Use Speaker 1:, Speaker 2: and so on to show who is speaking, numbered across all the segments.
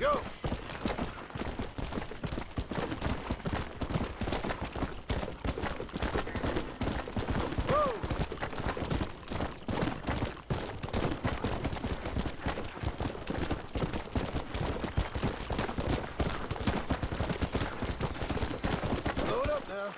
Speaker 1: Go! Load up now.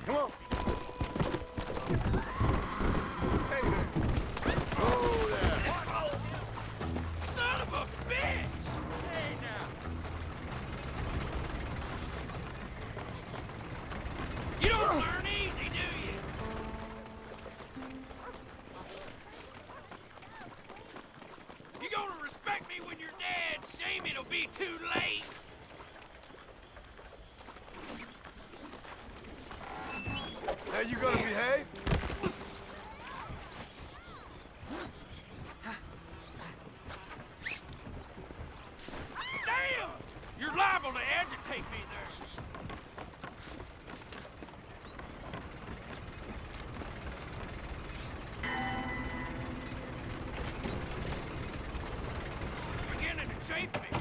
Speaker 1: Come on. Hey there. Oh, there.
Speaker 2: Son of a bitch! Hey now. You don't learn easy, do you? You gonna respect me when you're dead? Shame it'll be too late.
Speaker 1: Now you gonna behave?
Speaker 2: Damn! You're liable to agitate me there. Beginning to chafe me.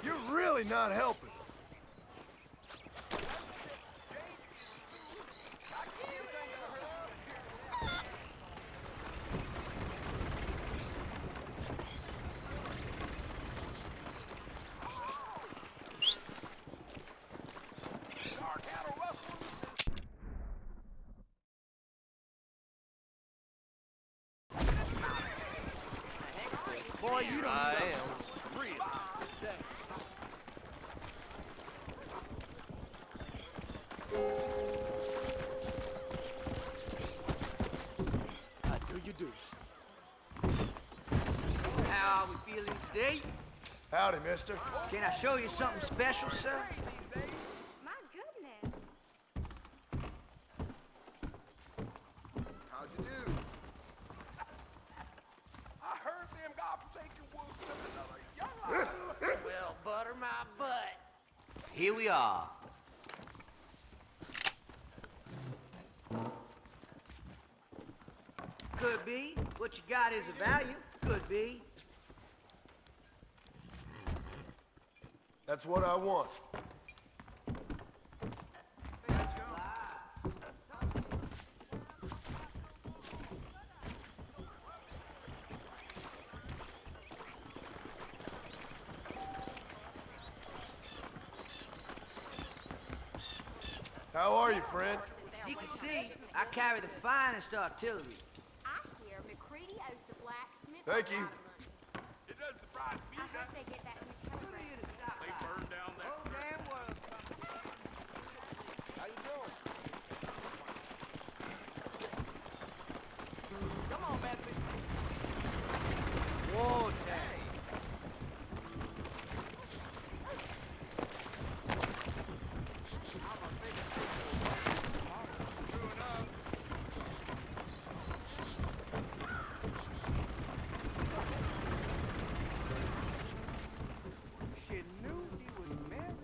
Speaker 1: You're really not helping.
Speaker 2: Boy, you don't
Speaker 3: I
Speaker 2: sound
Speaker 3: am.
Speaker 2: really sick.
Speaker 3: How do you do? How are we feeling today?
Speaker 1: Howdy, mister.
Speaker 3: Can I show you something special, sir?
Speaker 4: My goodness.
Speaker 1: How'd you do?
Speaker 2: I heard them godforsaken wolves took another young Well, butter my butt.
Speaker 3: Here we are. Could be. What you got is of value. Could be.
Speaker 1: That's what I want. How are you, friend?
Speaker 3: As you can see, I carry the finest artillery.
Speaker 4: I hear McCready owes the blacksmith.
Speaker 1: Thank you.
Speaker 2: It doesn't surprise me
Speaker 4: I hope
Speaker 2: that
Speaker 4: they get that in the telegram.
Speaker 2: they burned down that.
Speaker 3: Oh, damn well.
Speaker 2: How you doing?
Speaker 3: Come on, Bessie. Whoa, Tay.
Speaker 2: True enough.
Speaker 3: She knew he was married.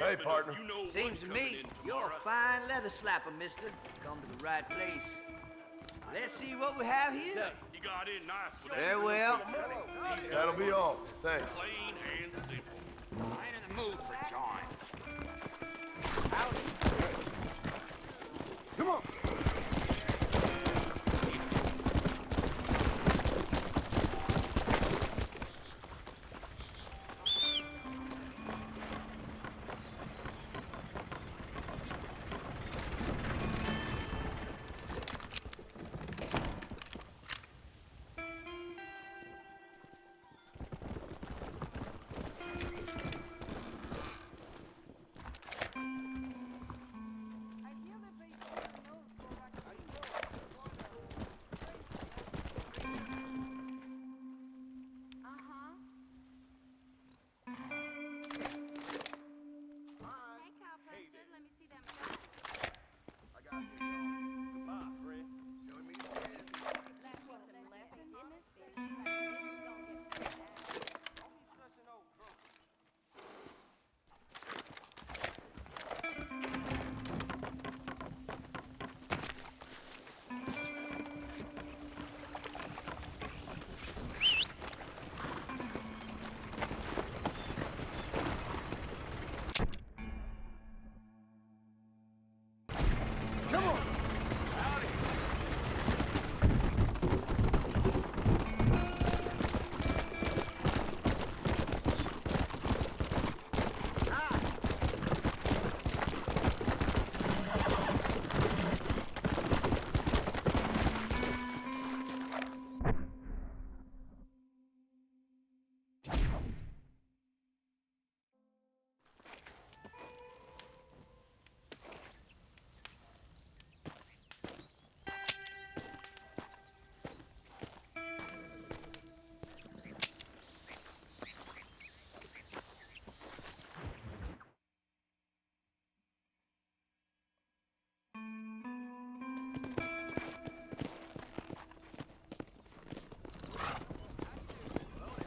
Speaker 1: Hey, partner.
Speaker 3: Seems to me you're a fine leather slapper, mister. Come to the right place. Let's see what we have here.
Speaker 2: He got in nice with
Speaker 3: Very well.
Speaker 1: That'll be all. Thanks.
Speaker 2: plain and simple.
Speaker 5: I ain't in the mood for joints.
Speaker 1: Come on.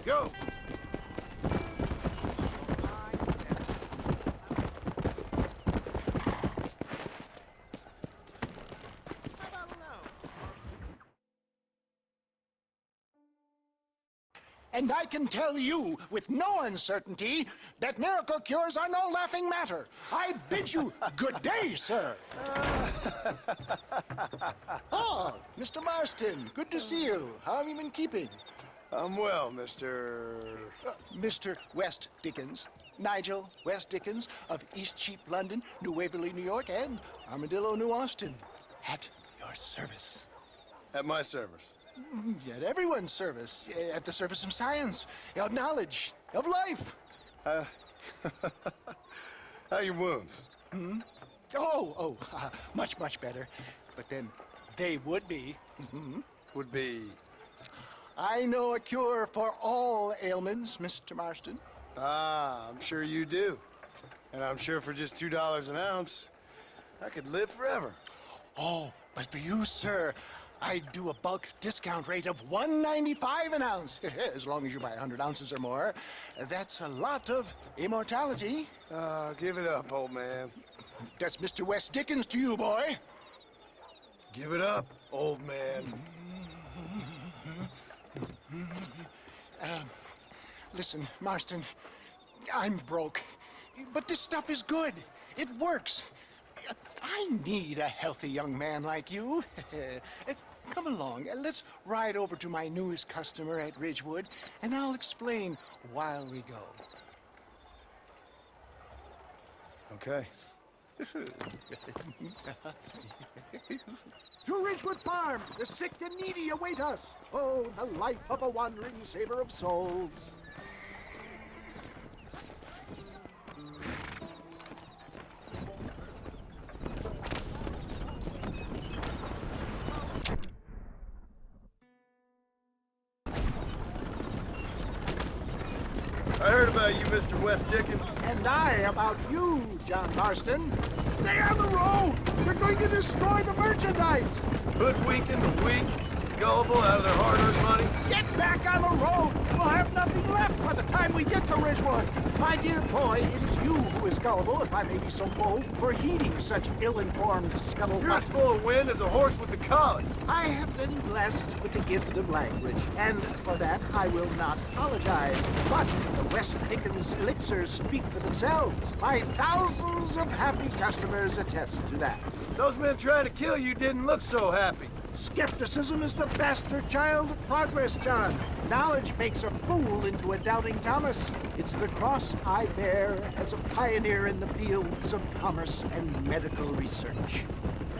Speaker 1: Go!
Speaker 6: And I can tell you with no uncertainty that miracle cures are no laughing matter. I bid you good day, sir. Oh, Mr. Marston, good to see you. How have you been keeping?
Speaker 1: I'm well, Mr.
Speaker 6: Mr. West Dickens, Nigel West Dickens of Eastcheap, London, New Waverly, New York, and Armadillo, New Austin. At your service.
Speaker 1: At my service.
Speaker 6: At everyone's service. At the service of science, of knowledge, of life.
Speaker 1: How are your wounds?
Speaker 6: Much, much better. But then they would be.
Speaker 1: Would be...
Speaker 6: I know a cure for all ailments, Mr. Marston.
Speaker 1: Ah, I'm sure you do. And I'm sure for just $2 an ounce, I could live forever.
Speaker 6: Oh, but for you, sir, I'd do a bulk discount rate of $1.95 an ounce, as long as you buy 100 ounces or more. That's a lot of immortality.
Speaker 1: Give it up, old man.
Speaker 6: That's Mr. West Dickens to you, boy.
Speaker 1: Give it up, old man.
Speaker 6: Listen, Marston, I'm broke, but this stuff is good. It works. I need a healthy young man like you. Come along, let's ride over to my newest customer at Ridgewood, and I'll explain while we go.
Speaker 1: Okay.
Speaker 6: To Ridgewood Farm, the sick and needy await us. Oh, the life of a wandering saver of souls.
Speaker 1: I heard about you, Mr. West Dickens.
Speaker 6: And I about you, John Marston. Stay on the road! They're going to destroy the merchandise!
Speaker 1: Hoodwinking the weak, gullible out of their hard-earned money?
Speaker 5: Get back on the road! We'll have nothing left by the time we get to Ridgewood. My dear boy, it is you who is gullible, if I may be so bold, for heeding such ill-informed scuttlebutt.
Speaker 1: You're as full of wind as a horse with the colic.
Speaker 5: I have been blessed with the gift of language, and for that I will not apologize. But the West Dickens elixirs speak for themselves. My thousands of happy customers attest to that.
Speaker 1: Those men trying to kill you didn't look so happy.
Speaker 5: Skepticism is the bastard child of progress, John. Knowledge makes a fool into a doubting Thomas. It's the cross I bear as a pioneer in the fields of commerce and medical research.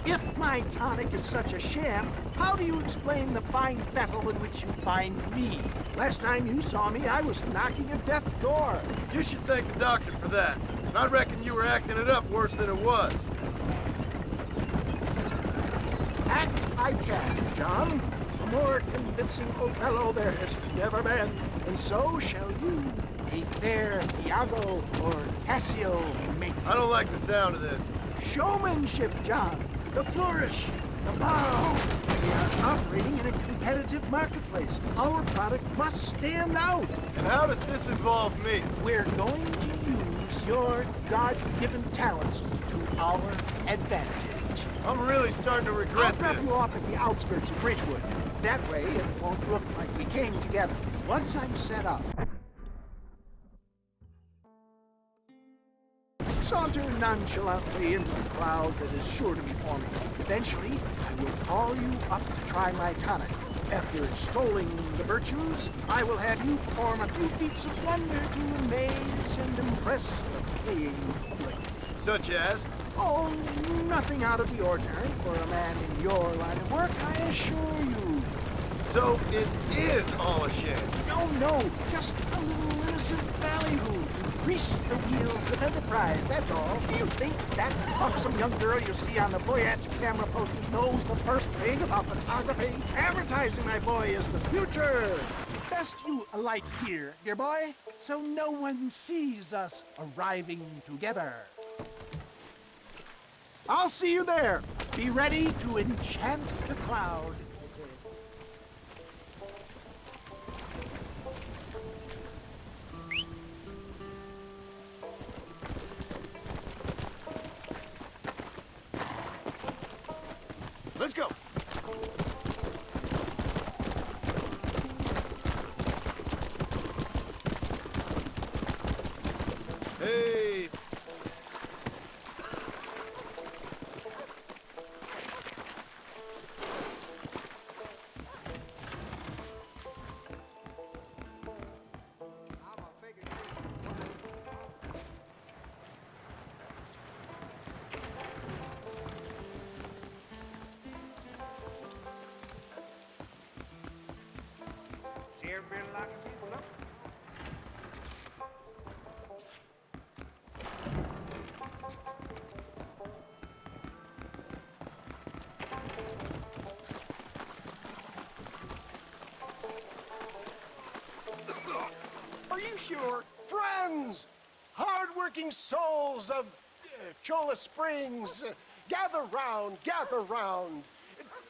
Speaker 5: If my tonic is such a sham, how do you explain the fine fettle in which you find me? Last time you saw me, I was knocking at death's door.
Speaker 1: You should thank the doctor for that. I reckon you were acting it up worse than it was.
Speaker 5: Act I can, John. A more convincing Othello there has never been, and so shall you. A fair Iago or Cassio make
Speaker 1: I don't like the sound of this.
Speaker 5: showmanship, John. The flourish, the bow. We are operating in a competitive marketplace. Our product must stand out.
Speaker 1: And how does this involve me?
Speaker 5: We're going to use your God-given talents to our advantage.
Speaker 1: I'm really starting to
Speaker 5: I'll
Speaker 1: regret
Speaker 5: drop
Speaker 1: this.
Speaker 5: you off at the outskirts of Ridgewood. That way, it won't look like we came together. Once I'm set up, saunter nonchalantly into the cloud that is sure to be forming. Eventually, I will call you up to try my tonic. After extolling the virtues, I will have you perform a few feats of wonder to amaze and impress the paying public.
Speaker 1: Such as?
Speaker 5: Oh, nothing out of the ordinary for a man in your line of work, I assure you.
Speaker 1: So it is all a sham.
Speaker 5: No, just a little innocent ballyhoo to grease the wheels of enterprise, that's all. Do you think that buxom young girl you see on the Voyage camera posters knows the first thing about photography? Advertising, my boy, is the future. Best you alight here, dear boy, so no one sees us arriving together. I'll see you there. Be ready to enchant the crowd.
Speaker 1: Let's go. Hey.
Speaker 2: Everybody locking people up?
Speaker 6: Are you sure? Friends! Hard-working souls of Cholla Springs, gather round, gather round.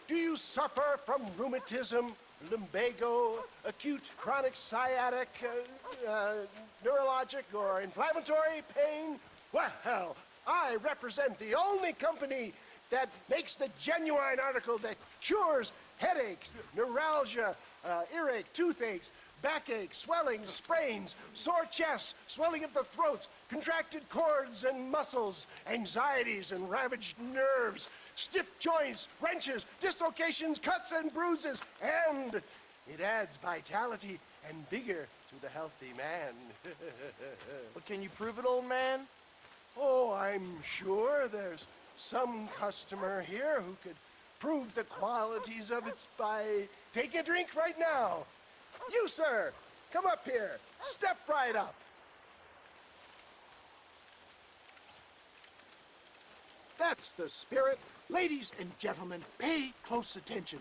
Speaker 6: Do you suffer from rheumatism, lumbago, acute chronic sciatic, neurologic, or inflammatory pain? Well, I represent the only company that makes the genuine article that cures headaches, neuralgia, earache, toothaches, backache, swelling, sprains, sore chests, swelling of the throats, contracted cords and muscles, anxieties and ravaged nerves, stiff joints, wrenches, dislocations, cuts and bruises, and it adds vitality and vigor to the healthy man.
Speaker 1: But can you prove it, old man?
Speaker 6: Oh, I'm sure there's some customer here who could prove the qualities of it by taking a drink right now. You, sir, come up here. Step right up. That's the spirit. Ladies and gentlemen, pay close attention.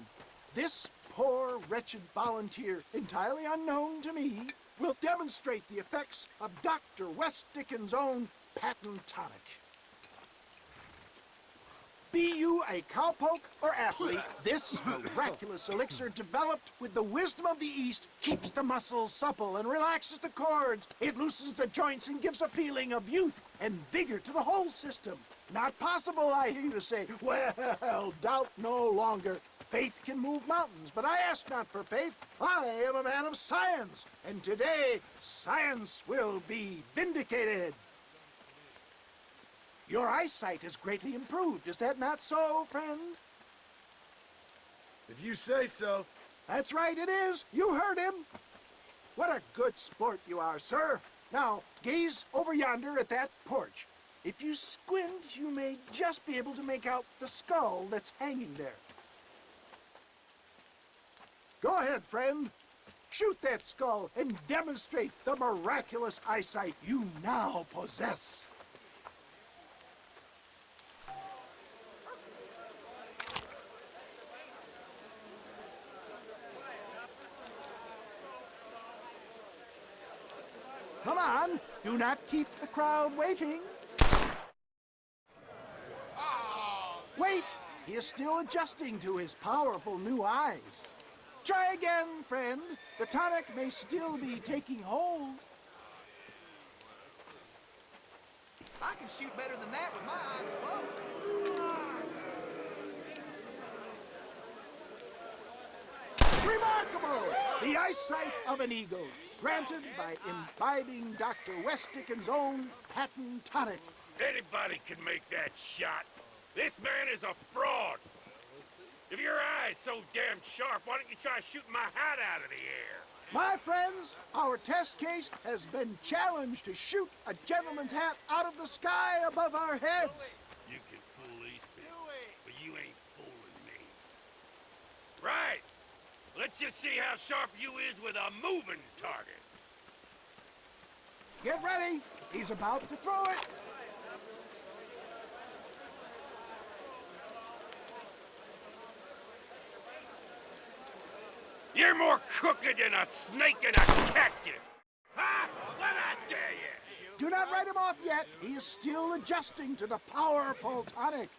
Speaker 6: This poor, wretched volunteer, entirely unknown to me, will demonstrate the effects of Dr. West Dickens' own patent tonic.
Speaker 5: Be you a cowpoke or athlete, this miraculous elixir developed with the wisdom of the East keeps the muscles supple and relaxes the cords. It loosens the joints and gives a feeling of youth and vigor to the whole system. Not possible, I hear you say. Well, doubt no longer. Faith can move mountains, but I ask not for faith. I am a man of science, and today science will be vindicated. Your eyesight has greatly improved. Is that not so, friend?
Speaker 1: If you say so.
Speaker 5: That's right, it is. You heard him. What a good sport you are, sir. Now, gaze over yonder at that porch. If you squint, you may just be able to make out the skull that's hanging there. Go ahead, friend. Shoot that skull and demonstrate the miraculous eyesight you now possess. Come on, do not keep the crowd waiting. Wait, he is still adjusting to his powerful new eyes. Try again, friend. The tonic may still be taking hold.
Speaker 3: I can shoot better than that with my eyes closed.
Speaker 5: Remarkable! The eyesight of an eagle, granted by imbibing Dr. Westickens' own patent tonic.
Speaker 2: Anybody can make that shot. This man is a fraud. If your eye's so damn sharp, why don't you try shooting my hat out of the air?
Speaker 5: My friends, our test case has been challenged to shoot a gentleman's hat out of the sky above our heads.
Speaker 2: You can fool these people, but you ain't fooling me. Right. Let's just see how sharp you is with a moving target.
Speaker 5: Get ready. He's about to throw it.
Speaker 2: You're more crooked than a snake in a cactus. Ha! What'd I tell you?
Speaker 5: Do not write him off yet. He is still adjusting to the powerful tonic.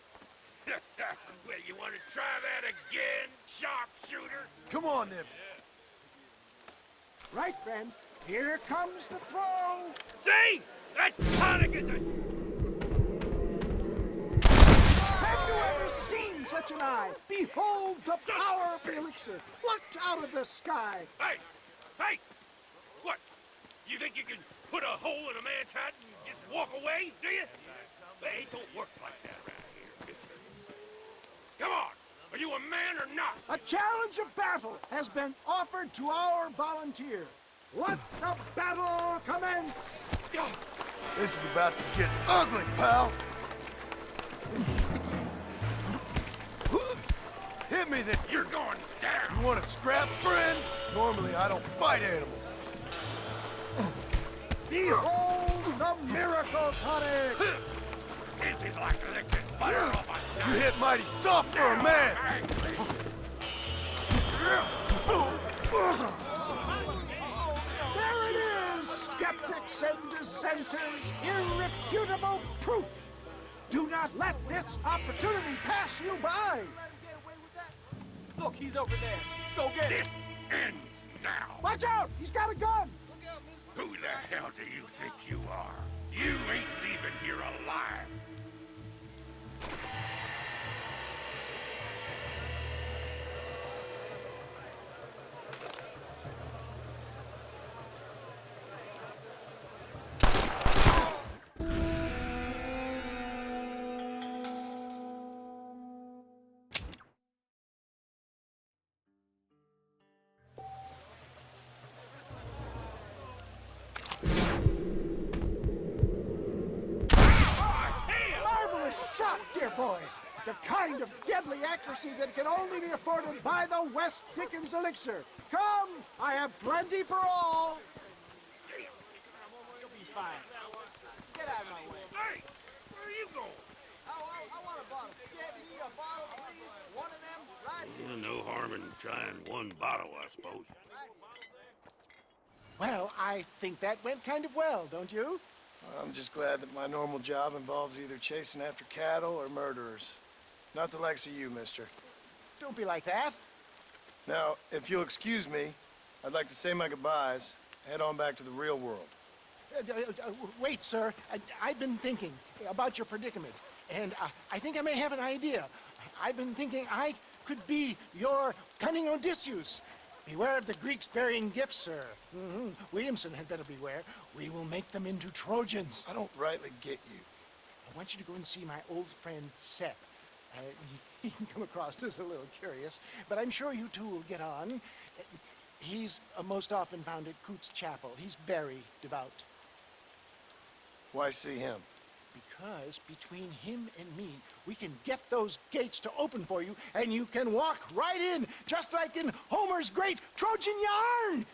Speaker 2: Well, you want to try that again, sharpshooter?
Speaker 1: Come on, then.
Speaker 5: Right, friend. Here comes the throw.
Speaker 2: See? That tonic is a...
Speaker 5: Have you ever seen such an eye? Behold the power of the elixir, plucked out of the sky.
Speaker 2: Hey! Hey! What? You think you can put a hole in a man's hat and just walk away, do you? They don't work like that around here, mister. Come on! Are you a man or not?
Speaker 5: A challenge of battle has been offered to our volunteer. Let the battle commence!
Speaker 1: This is about to get ugly, pal. Hit me then.
Speaker 2: You're going down!
Speaker 1: You want to scrap, friend? Normally, I don't fight animals.
Speaker 5: Behold the miracle tonic!
Speaker 2: This is like licking butter off a
Speaker 1: You
Speaker 2: knife.
Speaker 1: hit mighty soft for a man.
Speaker 5: There it is, skeptics and dissenters, irrefutable proof. Do not let this opportunity pass you by.
Speaker 3: Look, he's over there. Go get him.
Speaker 2: This ends now.
Speaker 5: Watch out, he's got a gun.
Speaker 2: Who the hell do you think you are? You ain't leaving here alive.
Speaker 5: Marvelous shot, dear boy. The kind of deadly accuracy that can only be afforded by the West Dickens elixir. Come, I have plenty for all.
Speaker 3: You'll be fine. Get out of my way.
Speaker 2: Hey, where are you going?
Speaker 3: I want a bottle. Yeah, you need a bottle, please? One of them, right here.
Speaker 2: No harm in trying one bottle, I suppose.
Speaker 5: Well, I think that went kind of well, don't you?
Speaker 1: I'm just glad that my normal job involves either chasing after cattle or murderers. Not the likes of you, mister.
Speaker 5: Don't be like that.
Speaker 1: Now, if you'll excuse me, I'd like to say my goodbyes, head on back to the real world.
Speaker 5: Wait, sir. I've been thinking about your predicament, and I think I may have an idea. I've been thinking I could be your cunning Odysseus. Beware of the Greeks bearing gifts, sir. Williamson had better beware. We will make them into Trojans.
Speaker 1: I don't rightly get you.
Speaker 5: I want you to go and see my old friend Seth. He can come across as a little curious, but I'm sure you two will get on. He's most often found at Coots Chapel. He's very devout.
Speaker 1: Why see him?
Speaker 5: Because between him and me, we can get those gates to open for you, and you can walk right in, just like in Homer's great Trojan yarn!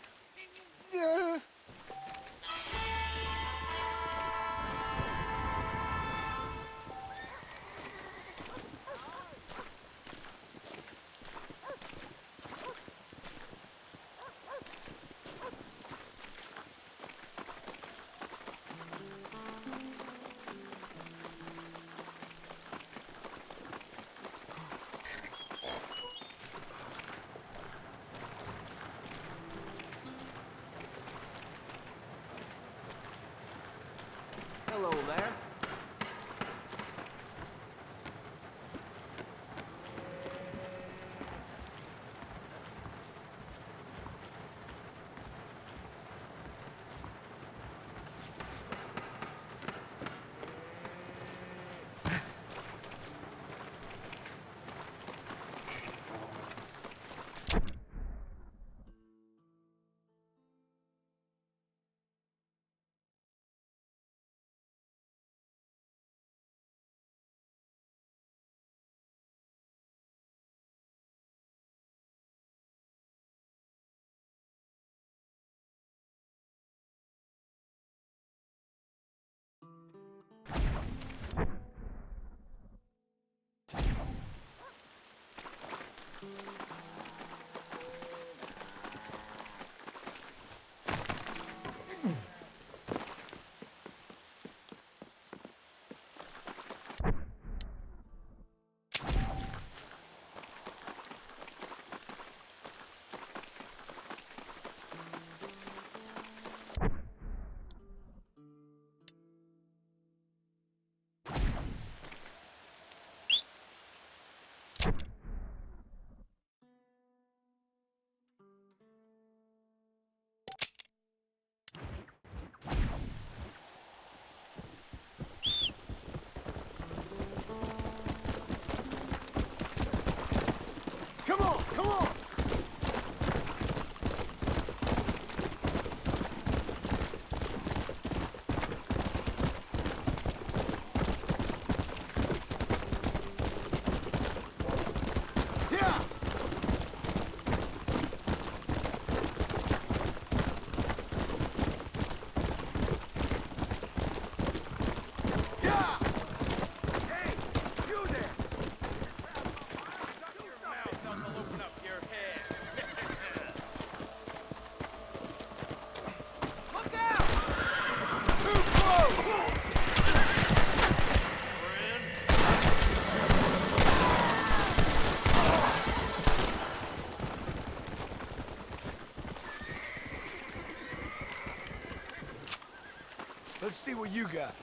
Speaker 3: Hello there.
Speaker 1: Come on, come on! Yeah! Yeah! Hey, you there!
Speaker 2: Shut your mouth, I'll open up your head.
Speaker 3: Look out!
Speaker 1: Too close! Let's see what you got.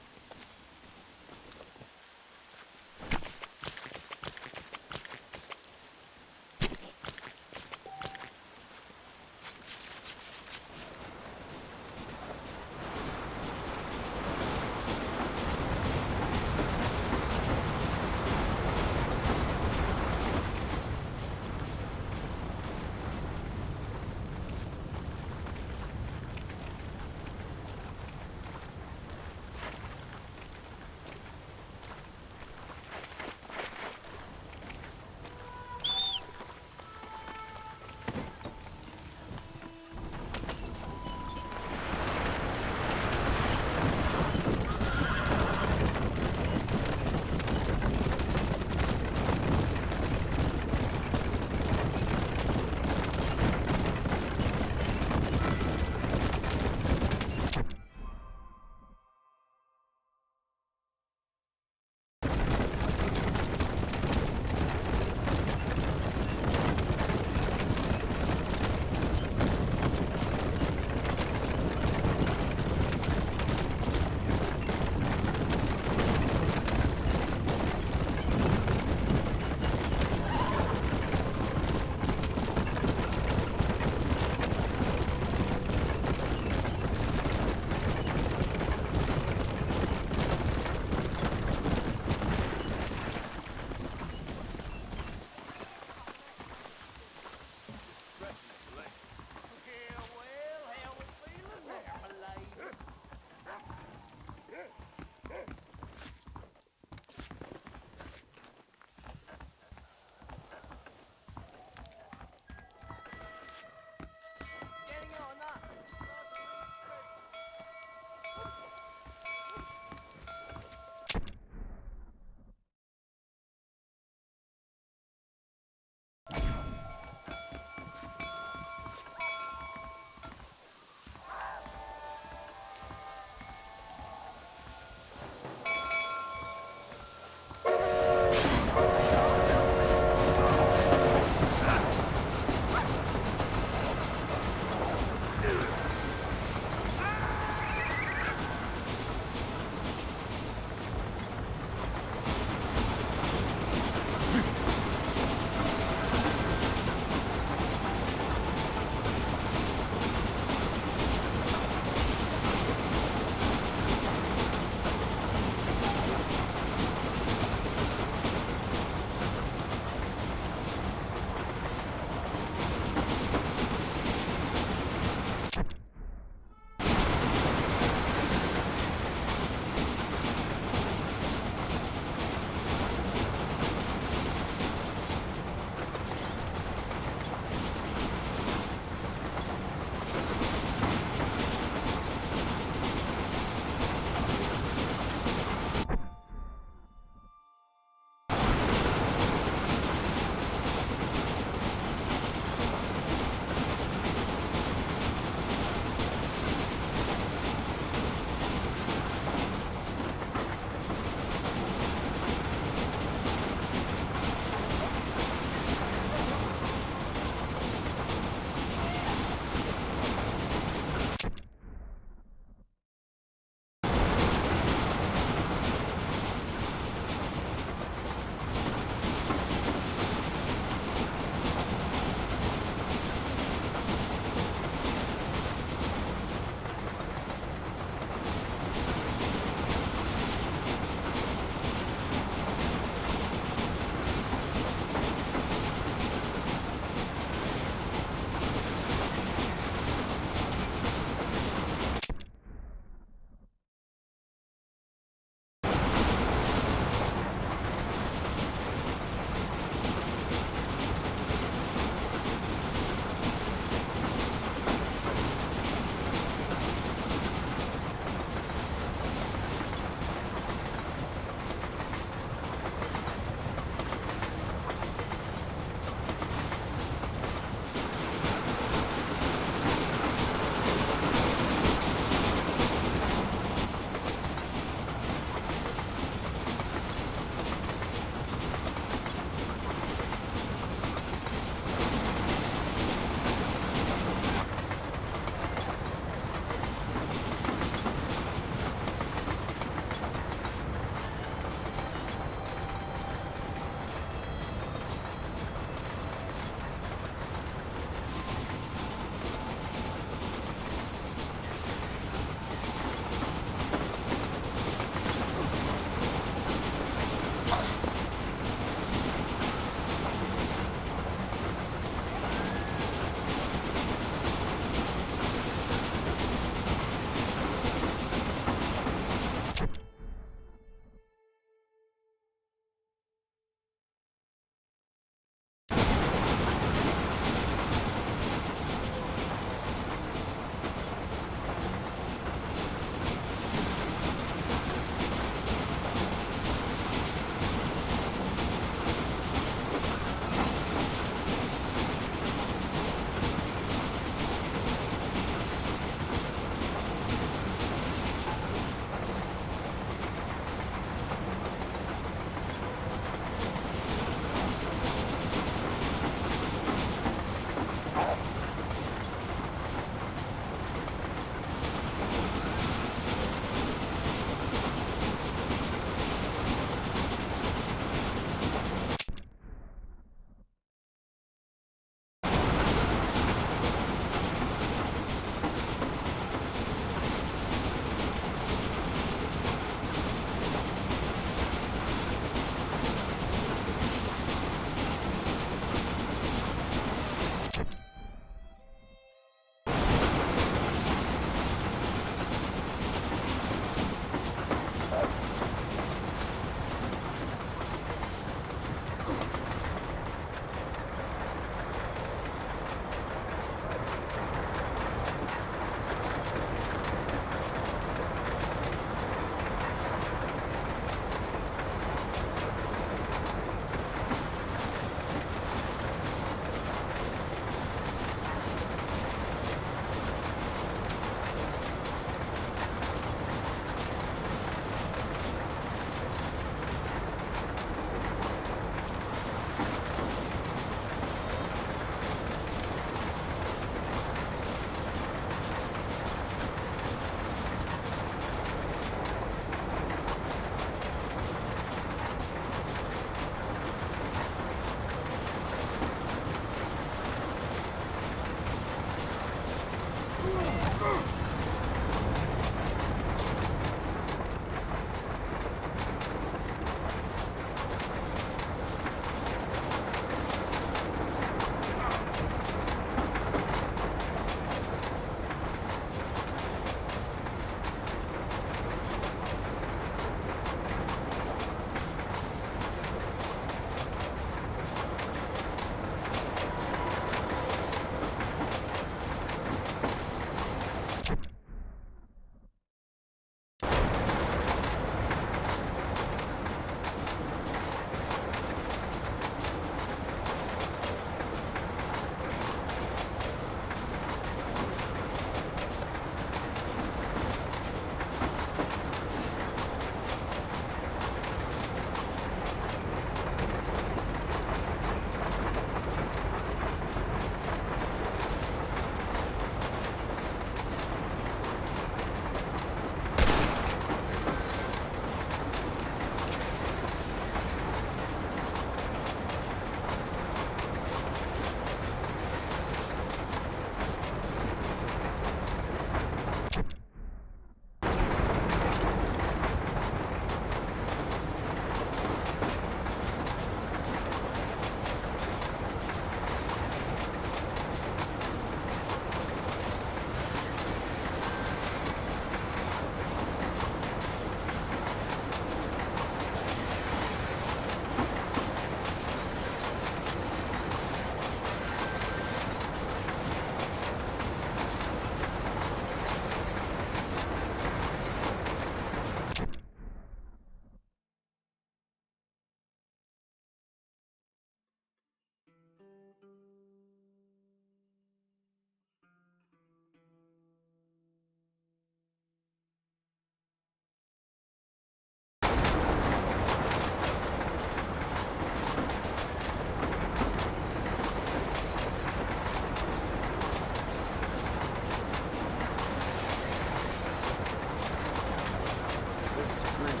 Speaker 1: This is green.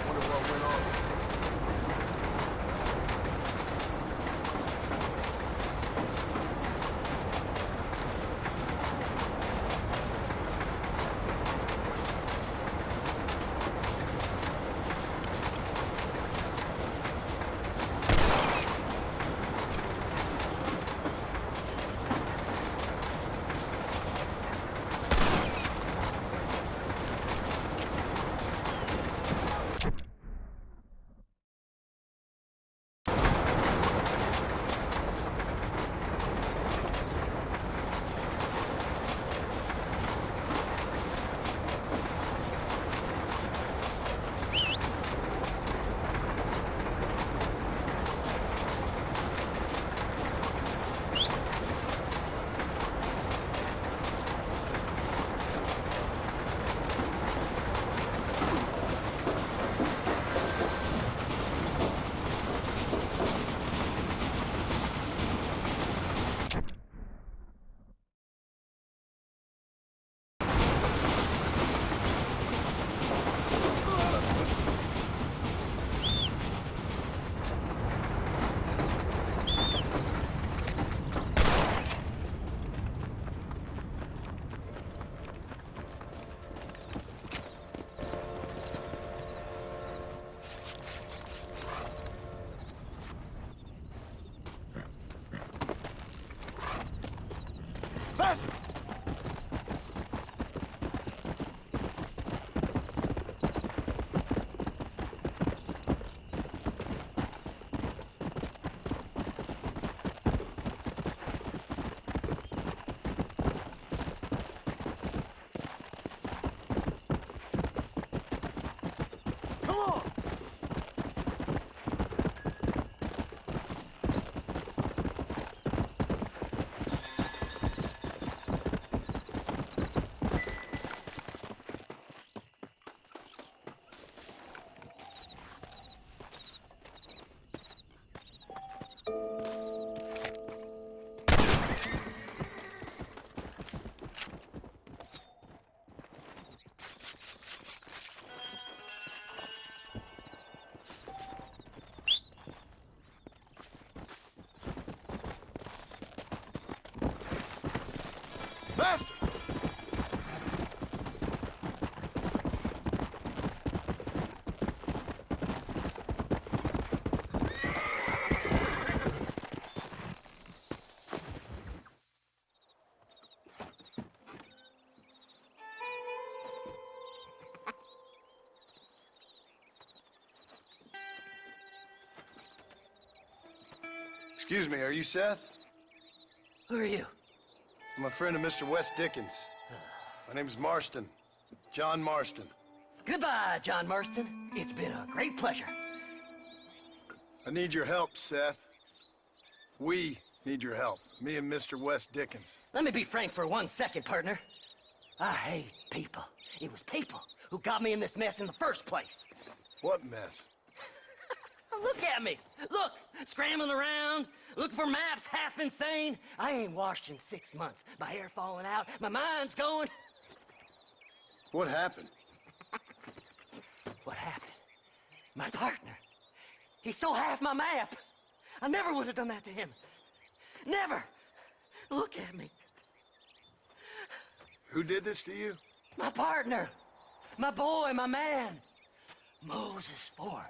Speaker 1: Wonder what went on. Faster! Come on! Faster! Excuse me, are you Seth?
Speaker 3: Who are you?
Speaker 1: I'm a friend of Mr. West Dickens. My name's Marston. John Marston.
Speaker 3: Goodbye, John Marston. It's been a great pleasure.
Speaker 1: I need your help, Seth. We need your help. Me and Mr. West Dickens.
Speaker 3: Let me be frank for 1 second, partner. I hate people. It was people who got me in this mess in the first place.
Speaker 1: What mess?
Speaker 3: Look at me. Look, scrambling around, looking for maps, half insane. I ain't washed in 6 months. My hair falling out, my mind's going.
Speaker 1: What happened?
Speaker 3: What happened? My partner. He stole half my map. I never would have done that to him. Never. Look at me.
Speaker 1: Who did this to you?
Speaker 3: My partner. My boy, my man. Moses Ford.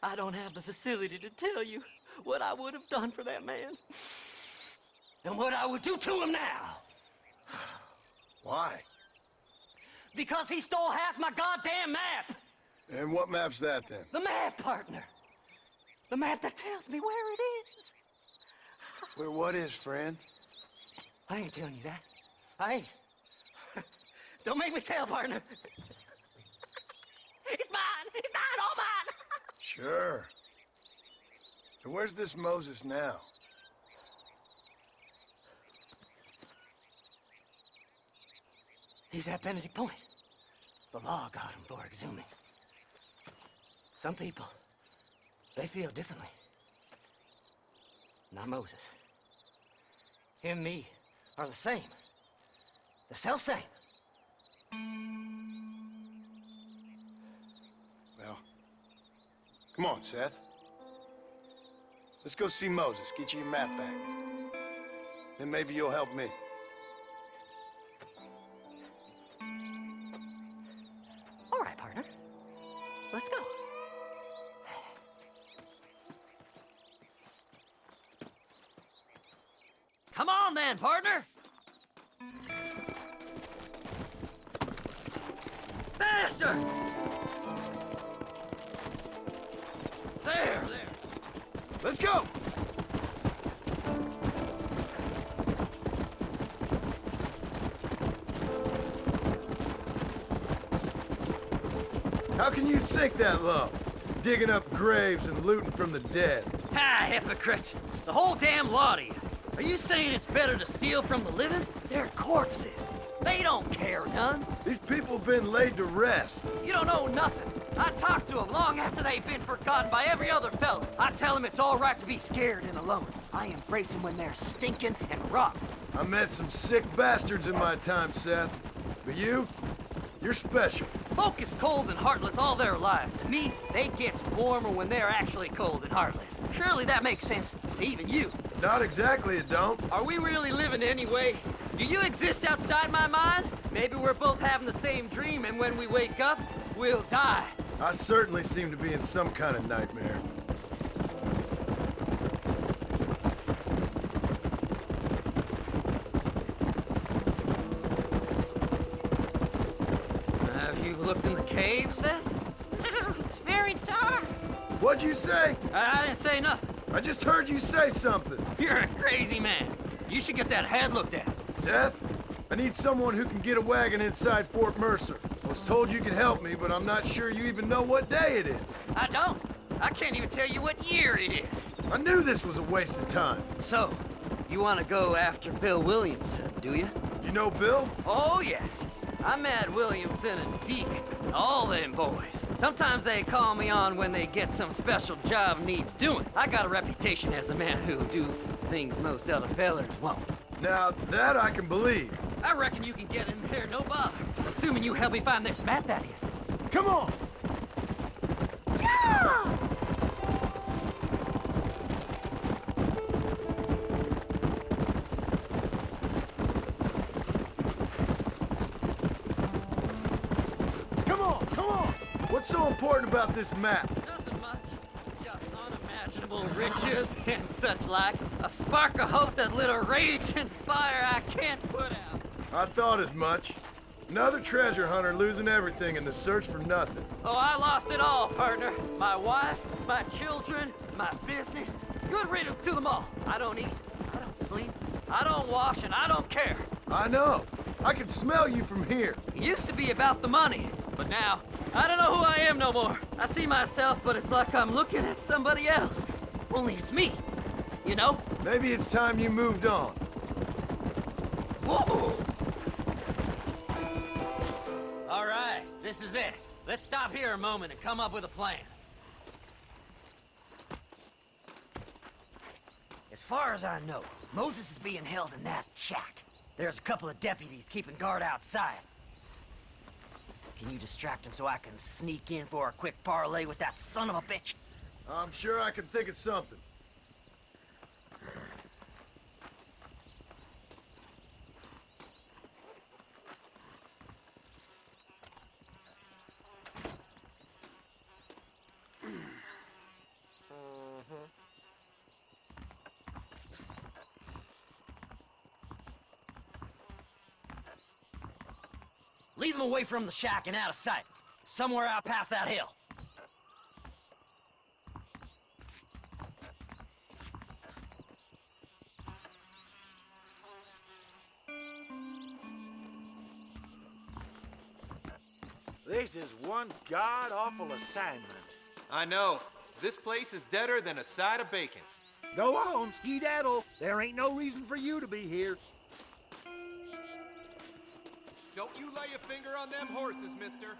Speaker 3: I don't have the facility to tell you what I would have done for that man. And what I would do to him now.
Speaker 1: Why?
Speaker 3: Because he stole half my goddamn map.
Speaker 1: And what map's that, then?
Speaker 3: The map, partner. The map that tells me where it is.
Speaker 1: Where what is, friend?
Speaker 3: I ain't telling you that. I ain't. Don't make me tell, partner. It's mine. It's mine, all mine.
Speaker 1: Sure. And where's this Moses now?
Speaker 3: He's at Benedict Point. The law got him for exhuming. Some people, they feel differently. Not Moses. Him, me, are the same. The self-same.
Speaker 1: Well, come on, Seth. Let's go see Moses, get you your map back. Then maybe you'll help me.
Speaker 3: All right, partner. Let's go. Come on then, partner! Faster! There!
Speaker 1: Let's go! How can you sink that low? Digging up graves and looting from the dead.
Speaker 3: Ah, hypocrites! The whole damn lot of you. Are you saying it's better to steal from the living? They're corpses. They don't care none.
Speaker 1: These people have been laid to rest.
Speaker 3: You don't know nothing. I talk to them long after they've been forgotten by every other fella. I tell them it's all right to be scared and alone. I embrace them when they're stinking and rotten.
Speaker 1: I met some sick bastards in my time, Seth. But you're special.
Speaker 3: Folk is cold and heartless all their lives. To me, they get warmer when they're actually cold and heartless. Surely that makes sense to even you.
Speaker 1: Not exactly, it don't.
Speaker 3: Are we really living anyway? Do you exist outside my mind? Maybe we're both having the same dream, and when we wake up, we'll die.
Speaker 1: I certainly seem to be in some kind of nightmare.
Speaker 3: Have you looked in the cave, Seth?
Speaker 7: It's very dark.
Speaker 1: What'd you say?
Speaker 3: I didn't say nothing.
Speaker 1: I just heard you say something.
Speaker 3: You're a crazy man. You should get that head looked at.
Speaker 1: Seth, I need someone who can get a wagon inside Fort Mercer. I was told you could help me, but I'm not sure you even know what day it is.
Speaker 3: I don't. I can't even tell you what year it is.
Speaker 1: I knew this was a waste of time.
Speaker 3: So, you want to go after Bill Williamson, do you?
Speaker 1: You know Bill?
Speaker 3: Oh, yes. I met Williamson and Deke, all them boys. Sometimes they call me on when they get some special job needs doing. I got a reputation as a man who'll do things most other fellers won't.
Speaker 1: Now, that I can believe.
Speaker 3: I reckon you can get in there, no bother. Assuming you help me find this map, that is.
Speaker 1: Come on! Come on! What's so important about this map?
Speaker 3: Nothing much. Just unimaginable riches and such like. A spark of hope that lit a raging fire I can't put out.
Speaker 1: I thought as much. Another treasure hunter losing everything in the search for nothing.
Speaker 3: Oh, I lost it all, partner. My wife, my children, my business. Good riddance to them all. I don't eat, I don't sleep, I don't wash, and I don't care.
Speaker 1: I know. I can smell you from here.
Speaker 3: It used to be about the money, but now, I don't know who I am no more. I see myself, but it's like I'm looking at somebody else. Only it's me, you know?
Speaker 1: Maybe it's time you moved on.
Speaker 3: Whoa! All right, this is it. Let's stop here a moment and come up with a plan. As far as I know, Moses is being held in that shack. There's a couple of deputies keeping guard outside. Can you distract him so I can sneak in for a quick parlay with that son of a bitch?
Speaker 1: I'm sure I can think of something.
Speaker 3: Lead them away from the shack and out of sight. Somewhere out past that hill.
Speaker 8: This is one god-awful assignment.
Speaker 9: I know.
Speaker 8: This place is deader than a side of bacon.
Speaker 9: Go on, skedaddle. There ain't no reason for you to be here.
Speaker 8: Don't you lay a finger on them horses, mister.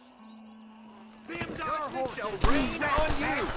Speaker 9: Them darn horses rain on you!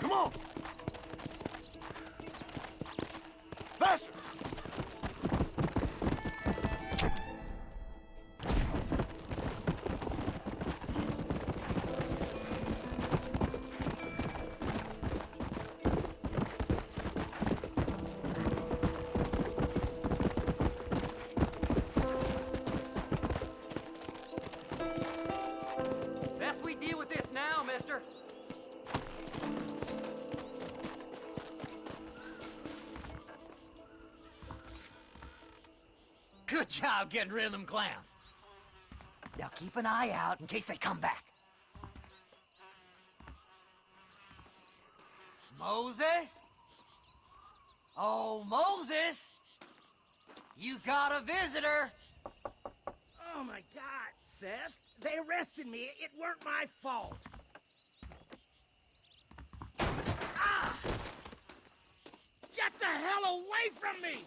Speaker 9: Come on! Faster!
Speaker 3: Best we deal with this now, mister. Good job getting rid of them clowns. Now keep an eye out in case they come back. Moses? Oh, Moses! You got a visitor!
Speaker 9: Oh my God, Seth. They arrested me. It weren't my fault. Ah! Get the hell away from me!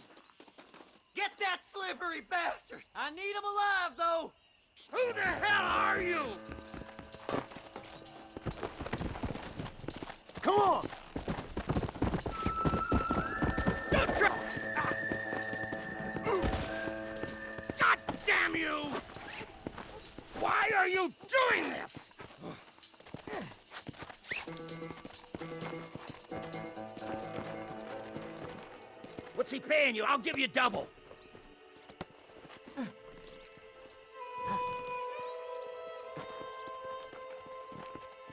Speaker 3: Get that slippery bastard! I need him alive, though!
Speaker 9: Who the hell are you? Come on! Don't try! God damn you! Why are you doing this? What's he paying you? I'll give you double.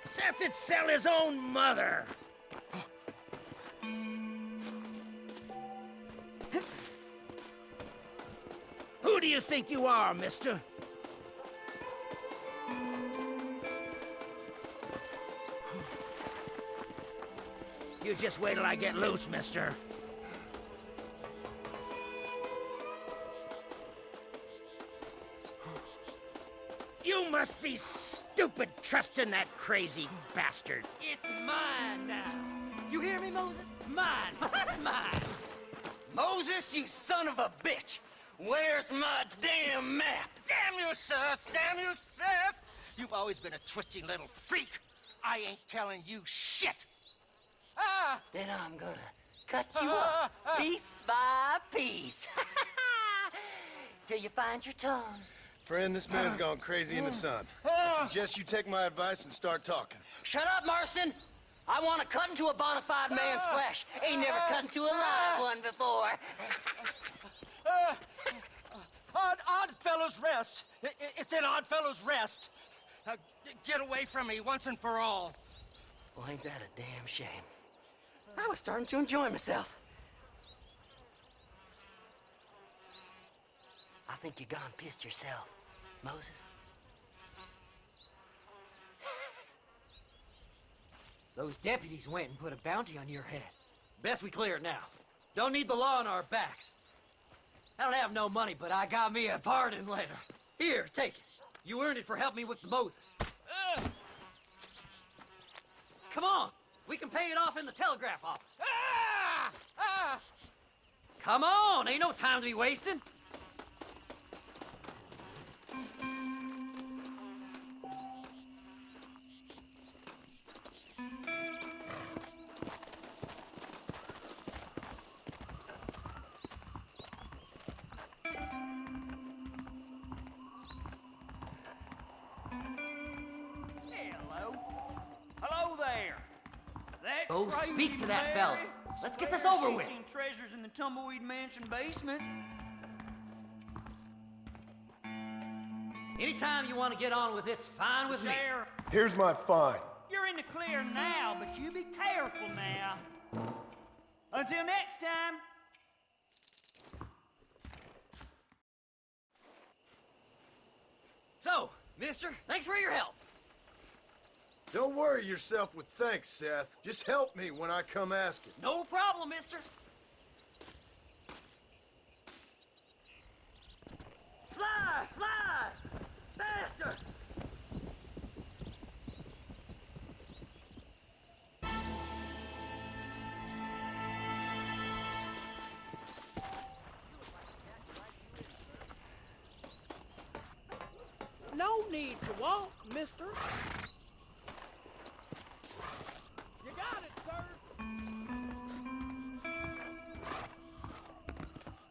Speaker 9: Seth would sell his own mother. Who do you think you are, mister? You just wait till I get loose, mister. You must be stupid trusting that crazy bastard.
Speaker 3: It's mine now. You hear me, Moses? Mine. Mine. Moses, you son of a bitch. Where's my damn map?
Speaker 9: Damn you, Seth! Damn you, Seth! You've always been a twisty little freak. I ain't telling you shit. Ah!
Speaker 3: Then I'm gonna cut you up piece by piece. Till you find your tongue.
Speaker 1: Friend, this man's gone crazy in the sun. I suggest you take my advice and start talking.
Speaker 3: Shut up, Marston! I want to cut into a bona fide man's flesh. Ain't never cut into a live one before.
Speaker 9: Odd Fellow's Rest. It's in Odd Fellow's Rest. Get away from me once and for all.
Speaker 3: Well, ain't that a damn shame? I was starting to enjoy myself. I think you gone pissed yourself, Moses. Those deputies went and put a bounty on your head. Best we clear it now. Don't need the law on our backs. I don't have no money, but I got me a pardon letter. Here, take it. You earned it for helping me with the Moses. Come on, we can pay pay it off in the telegraph office.
Speaker 9: Ah! Ah!
Speaker 3: Come on, ain't no time to be wasting.
Speaker 10: Hello there. That
Speaker 3: Go
Speaker 10: crazy
Speaker 3: speak to that
Speaker 10: Mary
Speaker 3: fella. Let's get this
Speaker 10: swears
Speaker 3: over
Speaker 10: she's
Speaker 3: with.
Speaker 10: seen treasures in the Tumbleweed Mansion basement.
Speaker 3: Anytime you want to get on with it's fine with me.
Speaker 10: Sheriff,
Speaker 1: Here's my fine.
Speaker 10: you're in the clear now, but you be careful now. Until next time.
Speaker 3: So, mister, thanks for your help.
Speaker 1: Don't worry yourself with thanks, Seth. Just help me when I come asking.
Speaker 3: No problem, mister. Fly, fly! Faster!
Speaker 7: No need to walk, mister.
Speaker 8: You got it, sir.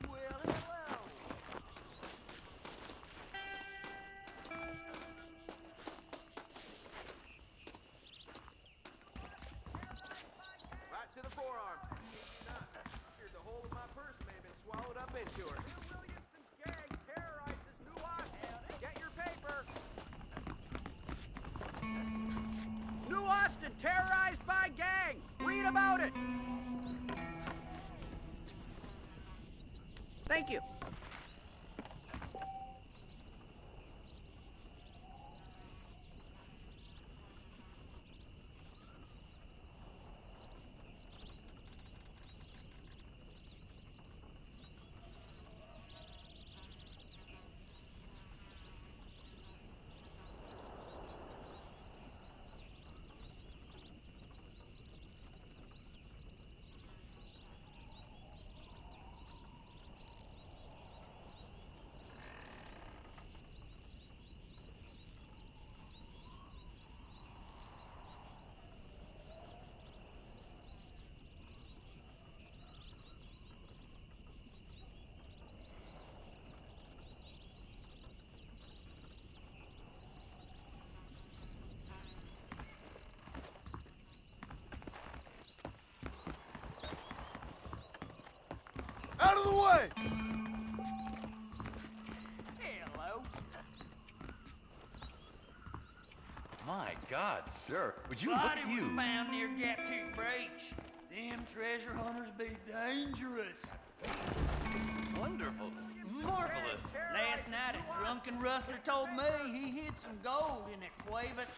Speaker 10: Well, hello.
Speaker 8: Right to the forearm. Feared the whole of my purse may have been swallowed up into her. Bill Williamson's gang terrorizes New Austin. Get your paper. New Austin terrorized by gang. Read about it. Thank you.
Speaker 1: Out of the way!
Speaker 10: Hello.
Speaker 11: My God, sir, would you
Speaker 10: Body
Speaker 11: look at
Speaker 10: was
Speaker 11: you?
Speaker 10: found near Gaptooth Breach. Them treasure hunters be dangerous.
Speaker 11: Wonderful, marvelous.
Speaker 10: Last night, a drunken rustler told me he hid some gold in that Cuevas.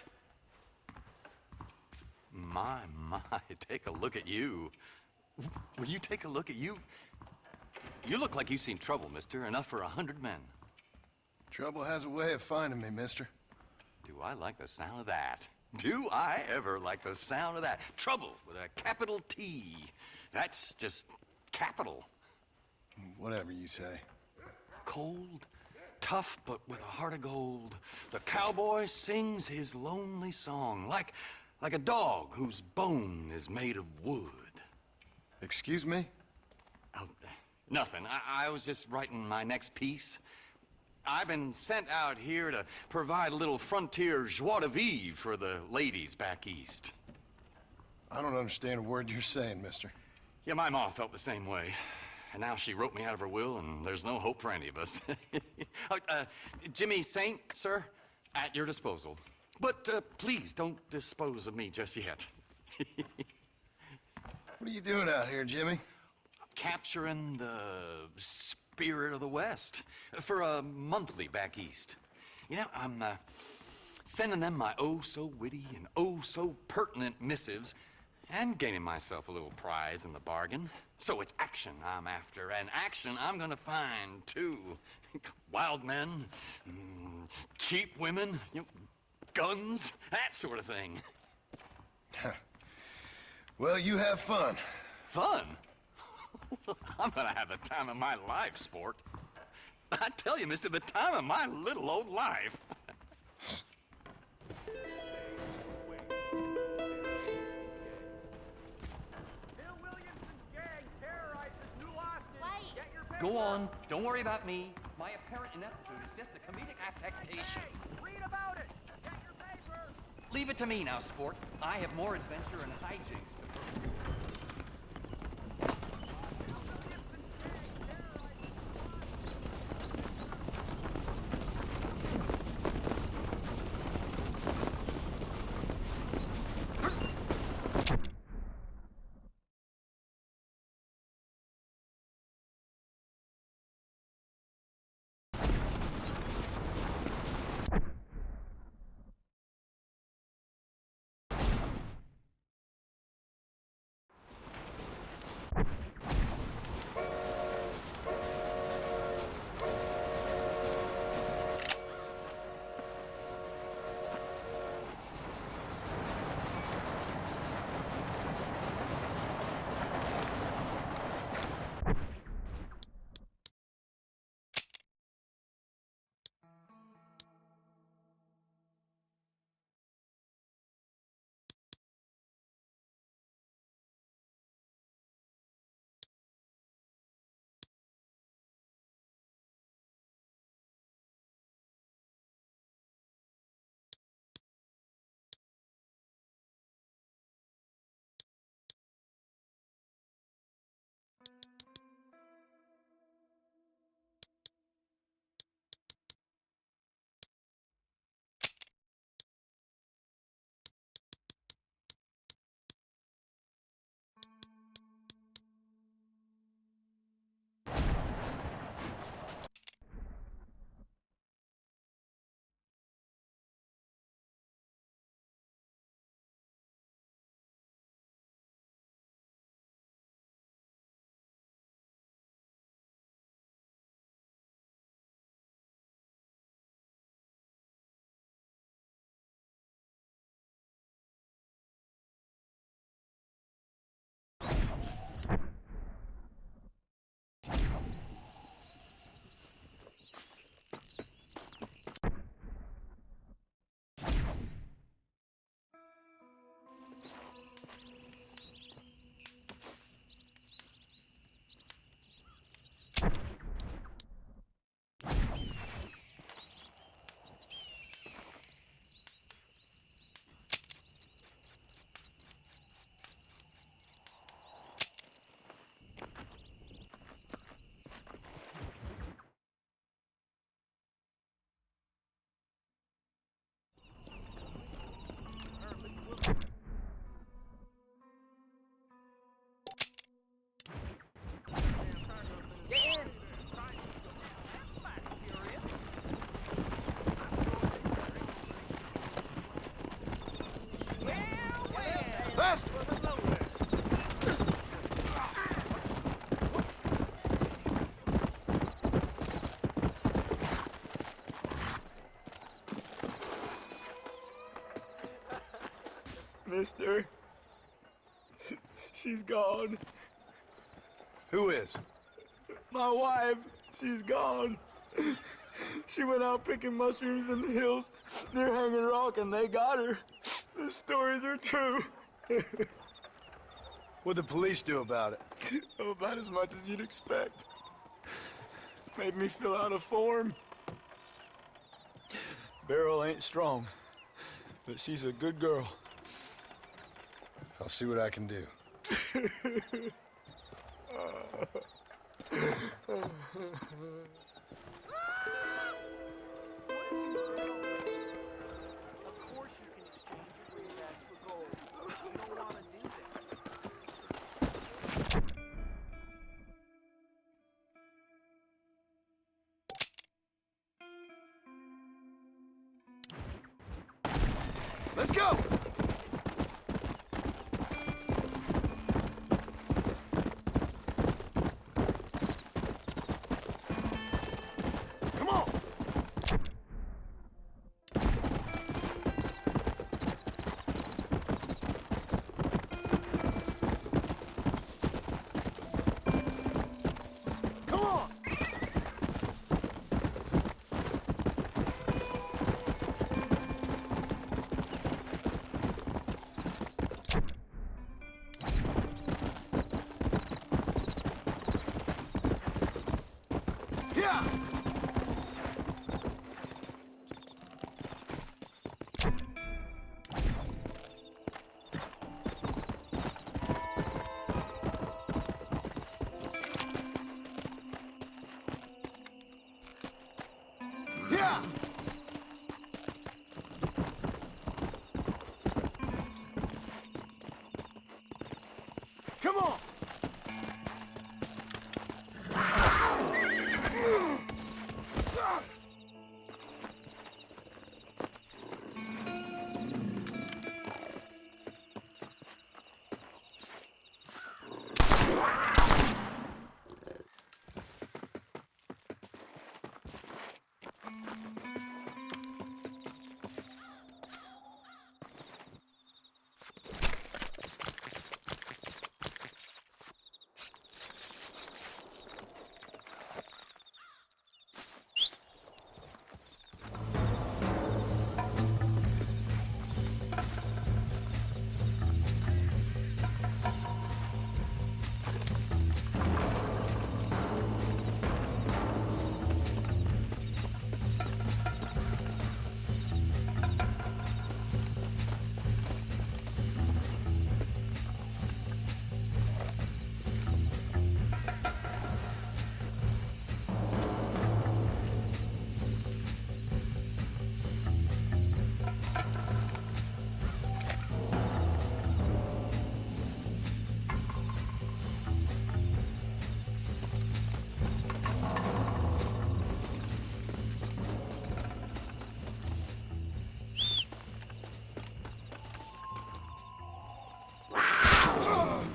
Speaker 11: My, take a look at you. Will you take a look at you? You look like you've seen trouble, mister. Enough for 100 men.
Speaker 1: Trouble has a way of finding me, mister.
Speaker 11: Do I like the sound of that? Do I ever like the sound of that? Trouble with a capital T. That's just capital.
Speaker 1: Whatever you say.
Speaker 11: Cold, tough, but with a heart of gold. The cowboy sings his lonely song like a dog whose bone is made of wood.
Speaker 1: Excuse me?
Speaker 11: Oh, nothing. I was just writing my next piece. I've been sent out here to provide a little frontier joie de vivre for the ladies back east.
Speaker 1: I don't understand a word you're saying, mister.
Speaker 11: Yeah, my ma felt the same way. And now she wrote me out of her will, and there's no hope for any of us. Jimmy Saint, sir, at your disposal. But please don't dispose of me just yet.
Speaker 1: What are you doing out here, Jimmy?
Speaker 11: Capturing the spirit of the West for a monthly back east. You know, I'm sending them my oh-so-witty and oh-so-pertinent missives and gaining myself a little prize in the bargain. So it's action I'm after, and action I'm gonna find, too. Wild men, cheap women, you know, guns, that sort of thing.
Speaker 1: Well, you have fun.
Speaker 11: Fun? I'm gonna have the time of my life, sport. I tell you, mister, the time of my little old life.
Speaker 8: Bill Williamson's gang terrorizes New Austin.
Speaker 4: Wait.
Speaker 8: Get your paper.
Speaker 3: Go on. Don't worry about me. My apparent ineptitude is just a comedic affectation.
Speaker 8: Hey, read about it. Get your paper.
Speaker 3: Leave it to me now, sport. I have more adventure and hijinks to prove.
Speaker 12: Mister, she's gone.
Speaker 1: Who is?
Speaker 12: My wife, she's gone. She went out picking mushrooms in the hills near Hanging Rock and they got her. The stories are true.
Speaker 1: What'd the police do about it?
Speaker 12: Oh, about as much as you'd expect. Made me fill out a form. Beryl ain't strong, but she's a good girl.
Speaker 1: I'll see what I can do. Let's go!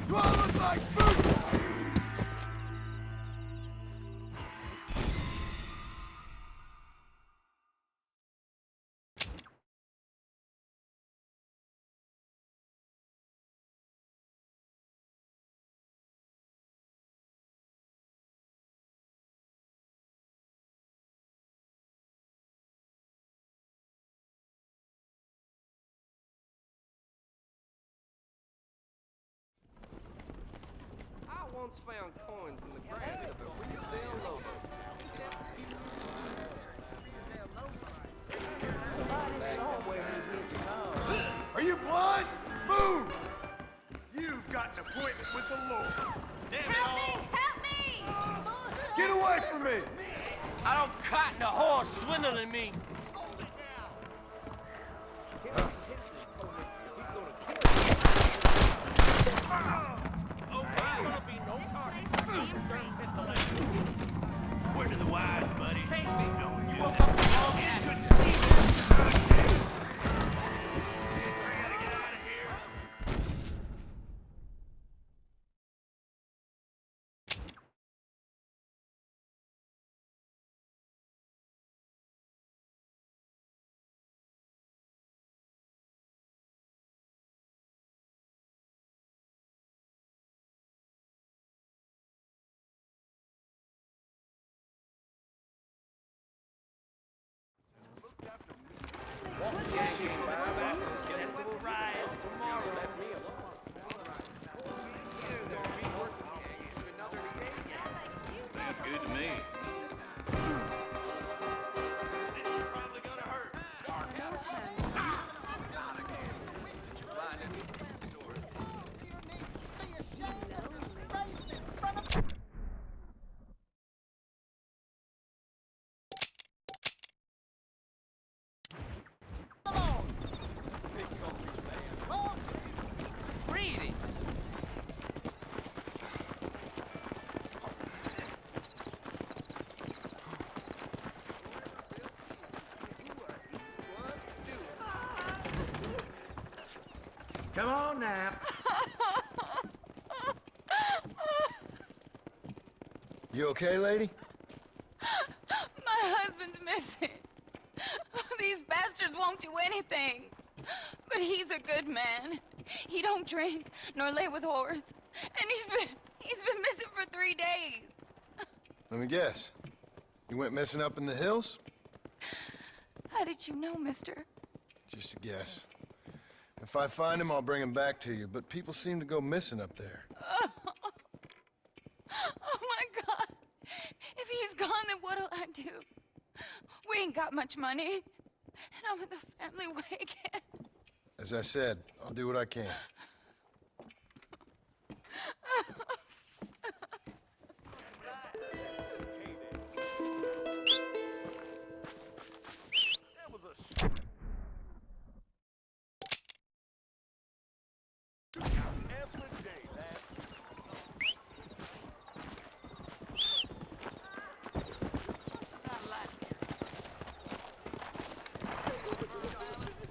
Speaker 1: You all look like food!
Speaker 8: I once found coins in the grass of a real damn lobo.
Speaker 5: Somebody saw where he hid the car.
Speaker 1: Are you blind? Move! You've got an appointment with the Lord. Damn it all!
Speaker 4: Help me!
Speaker 1: Get away from me!
Speaker 8: I don't cotton a horse swindling me.
Speaker 2: Word to the wise, buddy. Can't be no good. Sounds good to me.
Speaker 3: Greetings.
Speaker 1: Come on now. You okay, lady?
Speaker 13: My husband's missing. These bastards won't do anything. But he's a good man. He don't drink nor lay with whores. And he's been missing for 3 days.
Speaker 1: Let me guess. You went missing up in the hills?
Speaker 13: How did you know, mister?
Speaker 1: Just a guess. If I find him, I'll bring him back to you, but people seem to go missing up there.
Speaker 13: Oh my God. If he's gone, then what'll I do? We ain't got much money. And I'm in the family way again.
Speaker 1: As I said, I'll do what I can.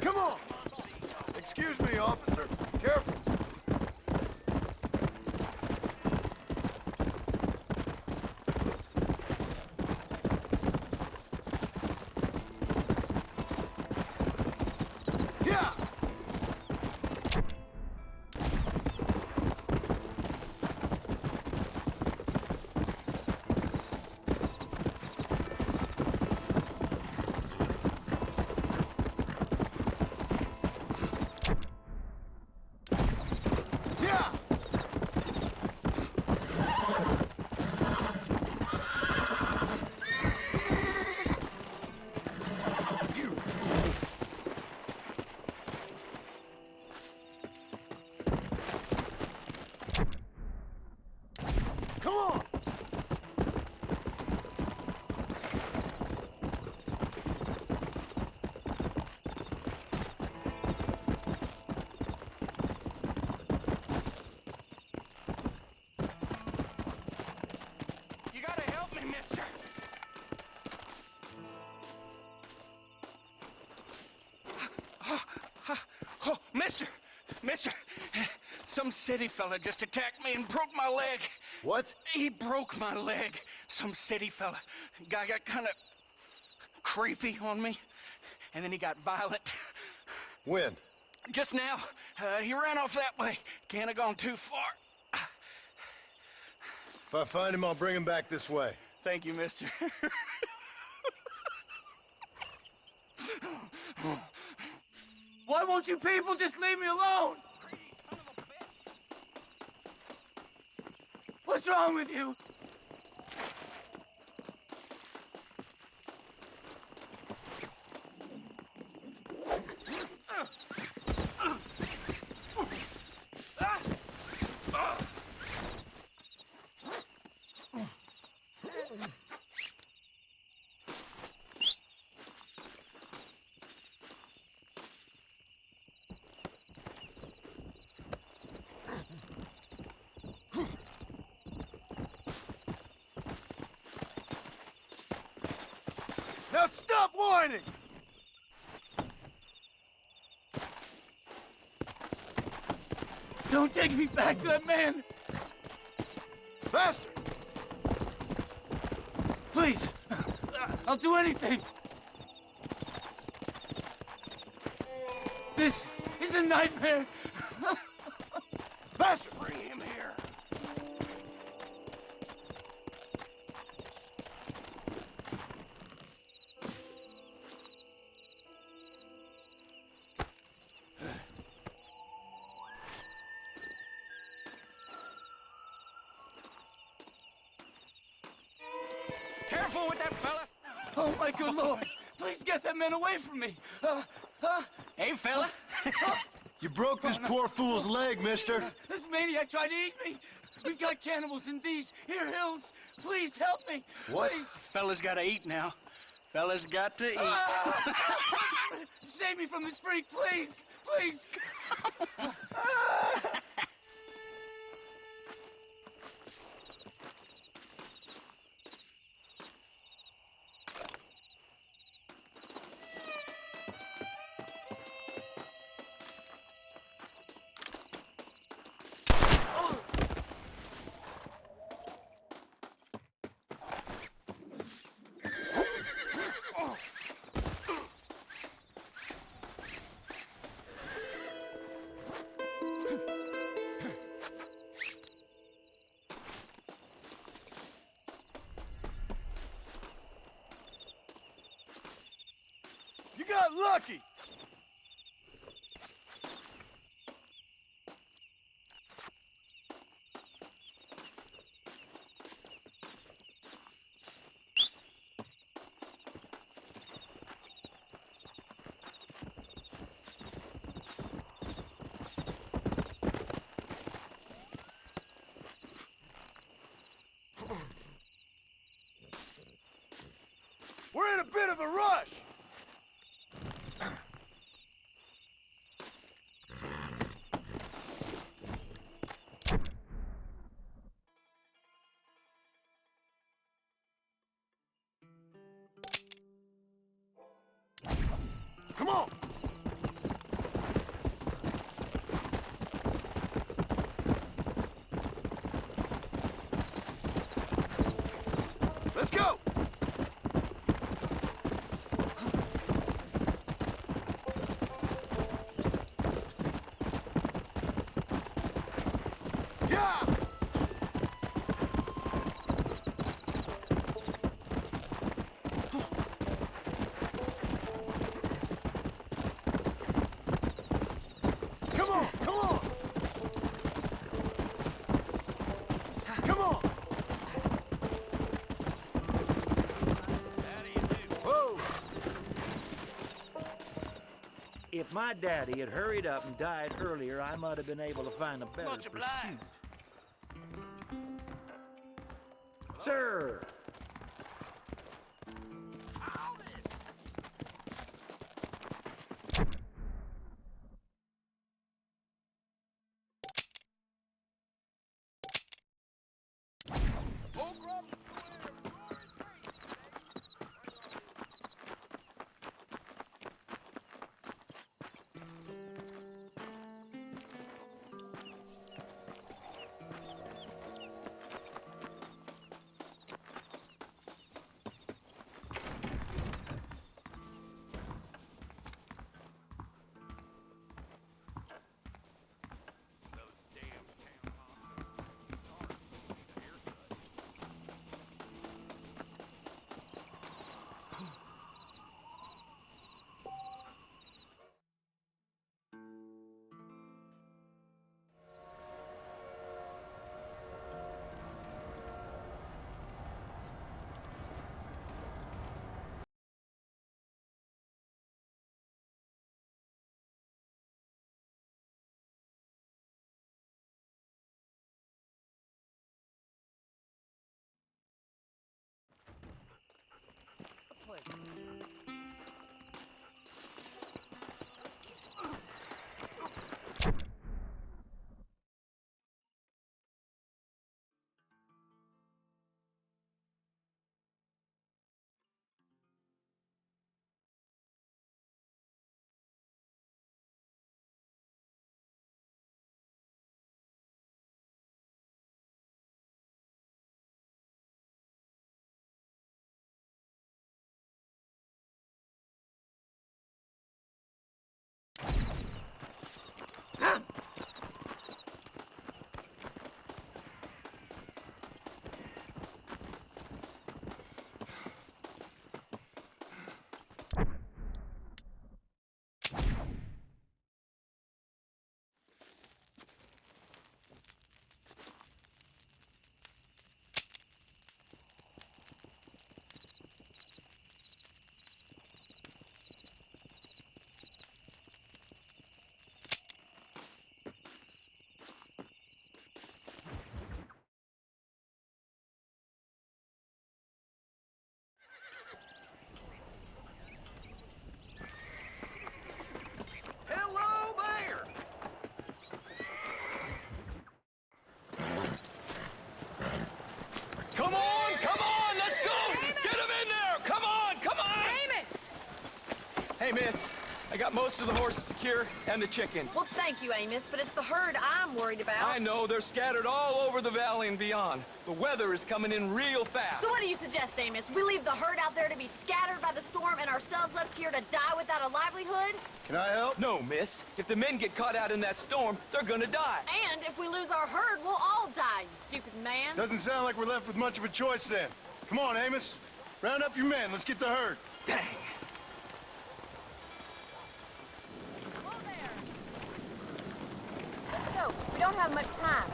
Speaker 1: Come on! Excuse me, officer. Careful. Yeah! Yeah! You. Come on!
Speaker 8: You gotta help me, mister. Oh, mister,
Speaker 9: Some city fella just attacked me and broke my leg.
Speaker 1: What?
Speaker 9: He broke my leg. Some city fella. Guy got kind of creepy on me, and then he got violent.
Speaker 1: When?
Speaker 9: Just now. He ran off that way. Can't have gone too far.
Speaker 1: If I find him, I'll bring him back this way.
Speaker 9: Thank you, mister.
Speaker 10: Why won't you people just leave me alone? What's wrong with you?
Speaker 1: Now stop whining!
Speaker 10: Don't take me back to that man!
Speaker 1: Faster!
Speaker 10: Please! I'll do anything! This is a nightmare!
Speaker 1: Faster!
Speaker 9: Bring him here. Careful with that fella!
Speaker 10: Oh my good lord! Please get that man away from me!
Speaker 9: Hey, fella!
Speaker 1: You broke this poor fool's leg, mister.
Speaker 10: This maniac tried to eat me! We've got cannibals in these here hills! Please help me!
Speaker 1: What?
Speaker 10: Please!
Speaker 9: Fella's gotta eat now. Fella's got to eat.
Speaker 10: Save me from this freak, please! Please!
Speaker 1: You got lucky! We're in a bit of a rush! Come on! Let's go! Yeah! Come on, come on! Come on! Whoa!
Speaker 14: If my daddy had hurried up and died earlier, I might have been able to find a better
Speaker 10: Much obliged.
Speaker 14: pursuit. Sir!
Speaker 15: Most of the horses secure, and the chickens.
Speaker 16: Well, thank you, Amos, but it's the herd I'm worried about.
Speaker 15: I know, they're scattered all over the valley and beyond. The weather is coming in real fast.
Speaker 16: So what do you suggest, Amos? We leave the herd out there to be scattered by the storm and ourselves left here to die without a livelihood?
Speaker 1: Can I help?
Speaker 15: No, miss. If the men get caught out in that storm, they're gonna die.
Speaker 16: And if we lose our herd, we'll all die, you stupid man.
Speaker 1: Doesn't sound like we're left with much of a choice then. Come on, Amos. Round up your men. Let's get the herd.
Speaker 15: Dang.
Speaker 16: Let's go. We don't have much time.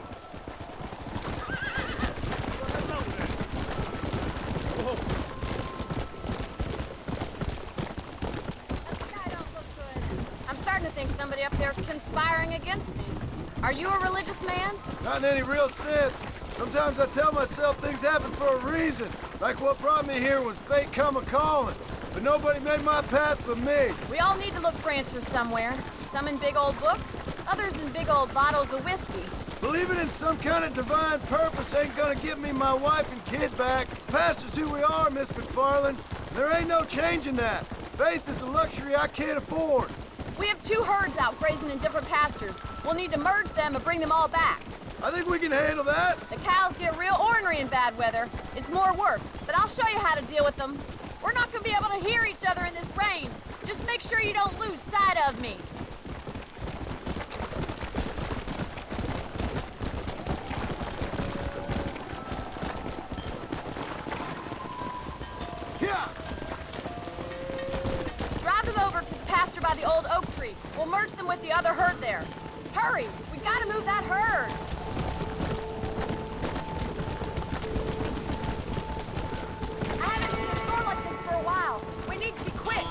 Speaker 16: I'm starting to think somebody up there's conspiring against me. Are you a religious man?
Speaker 1: Not in any real sense. Sometimes I tell myself things happen for a reason. Like what brought me here was fate come a-calling. But nobody made my path but me.
Speaker 16: We all need to look for answers somewhere. Some in big old books, others in big old bottles of whiskey.
Speaker 1: Believing in some kind of divine purpose ain't gonna give me my wife and kid back. Past is who we are, Miss McFarland. There ain't no changing that. Faith is a luxury I can't afford.
Speaker 16: We have 2 herds out grazing in different pastures. We'll need to merge them and bring them all back.
Speaker 1: I think we can handle that.
Speaker 16: The cows get real ornery in bad weather. It's more work, but I'll show you how to deal with them. We're not gonna be able to hear each other in this rain. Just make sure you don't lose sight of me.
Speaker 1: Yeah.
Speaker 16: Drive them over to the pasture by the old oak tree. We'll merge them with the other herd there. Hurry! We gotta move that herd! I haven't seen a storm like this for a while. We need to be quick.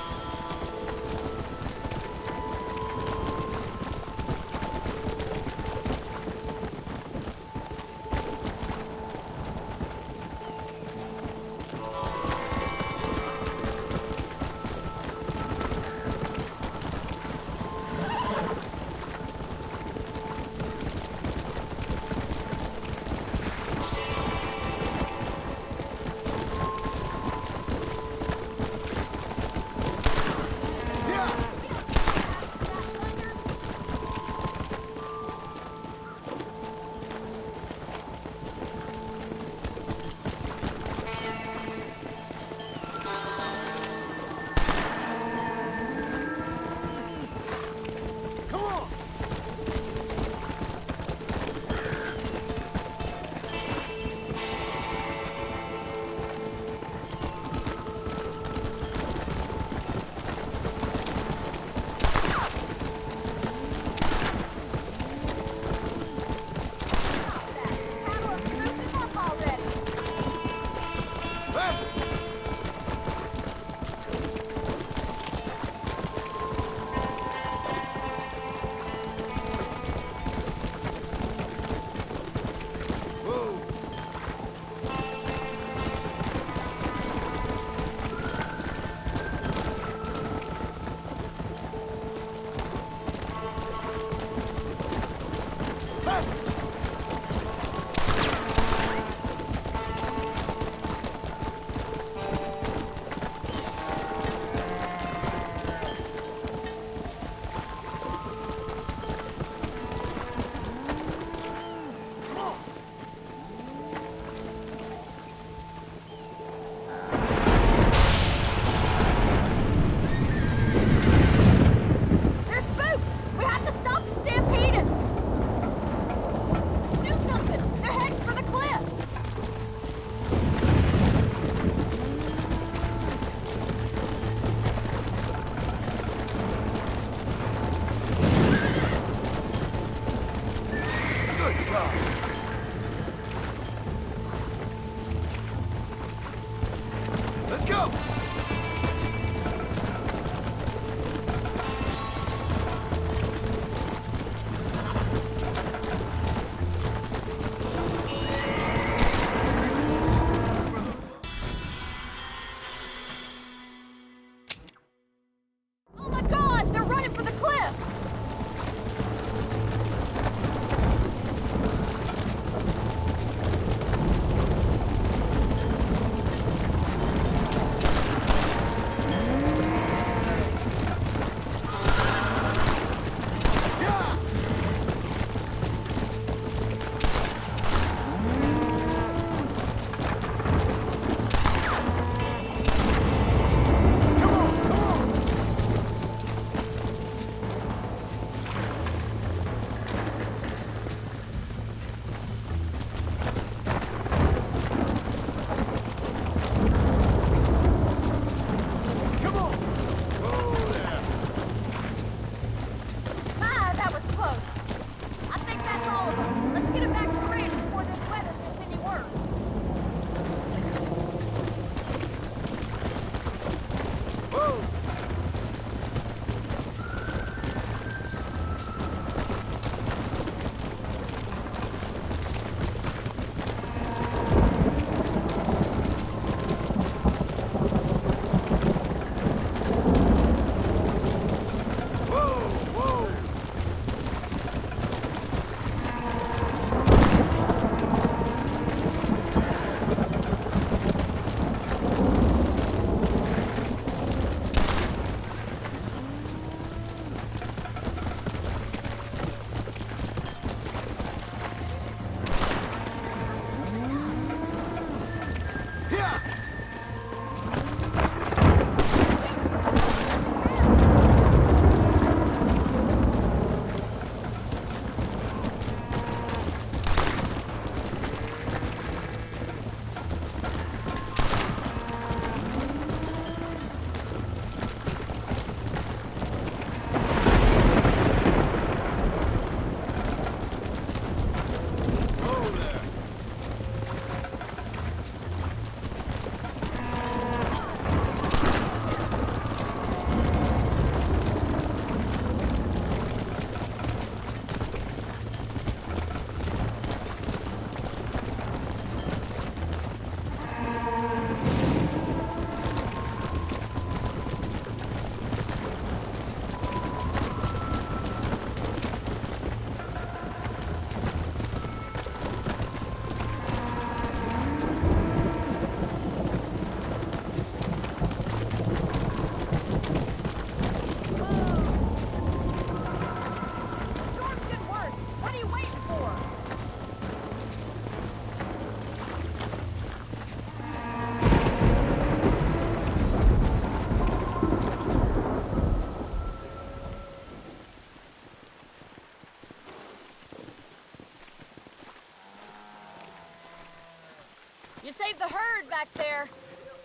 Speaker 16: You saved the herd back there.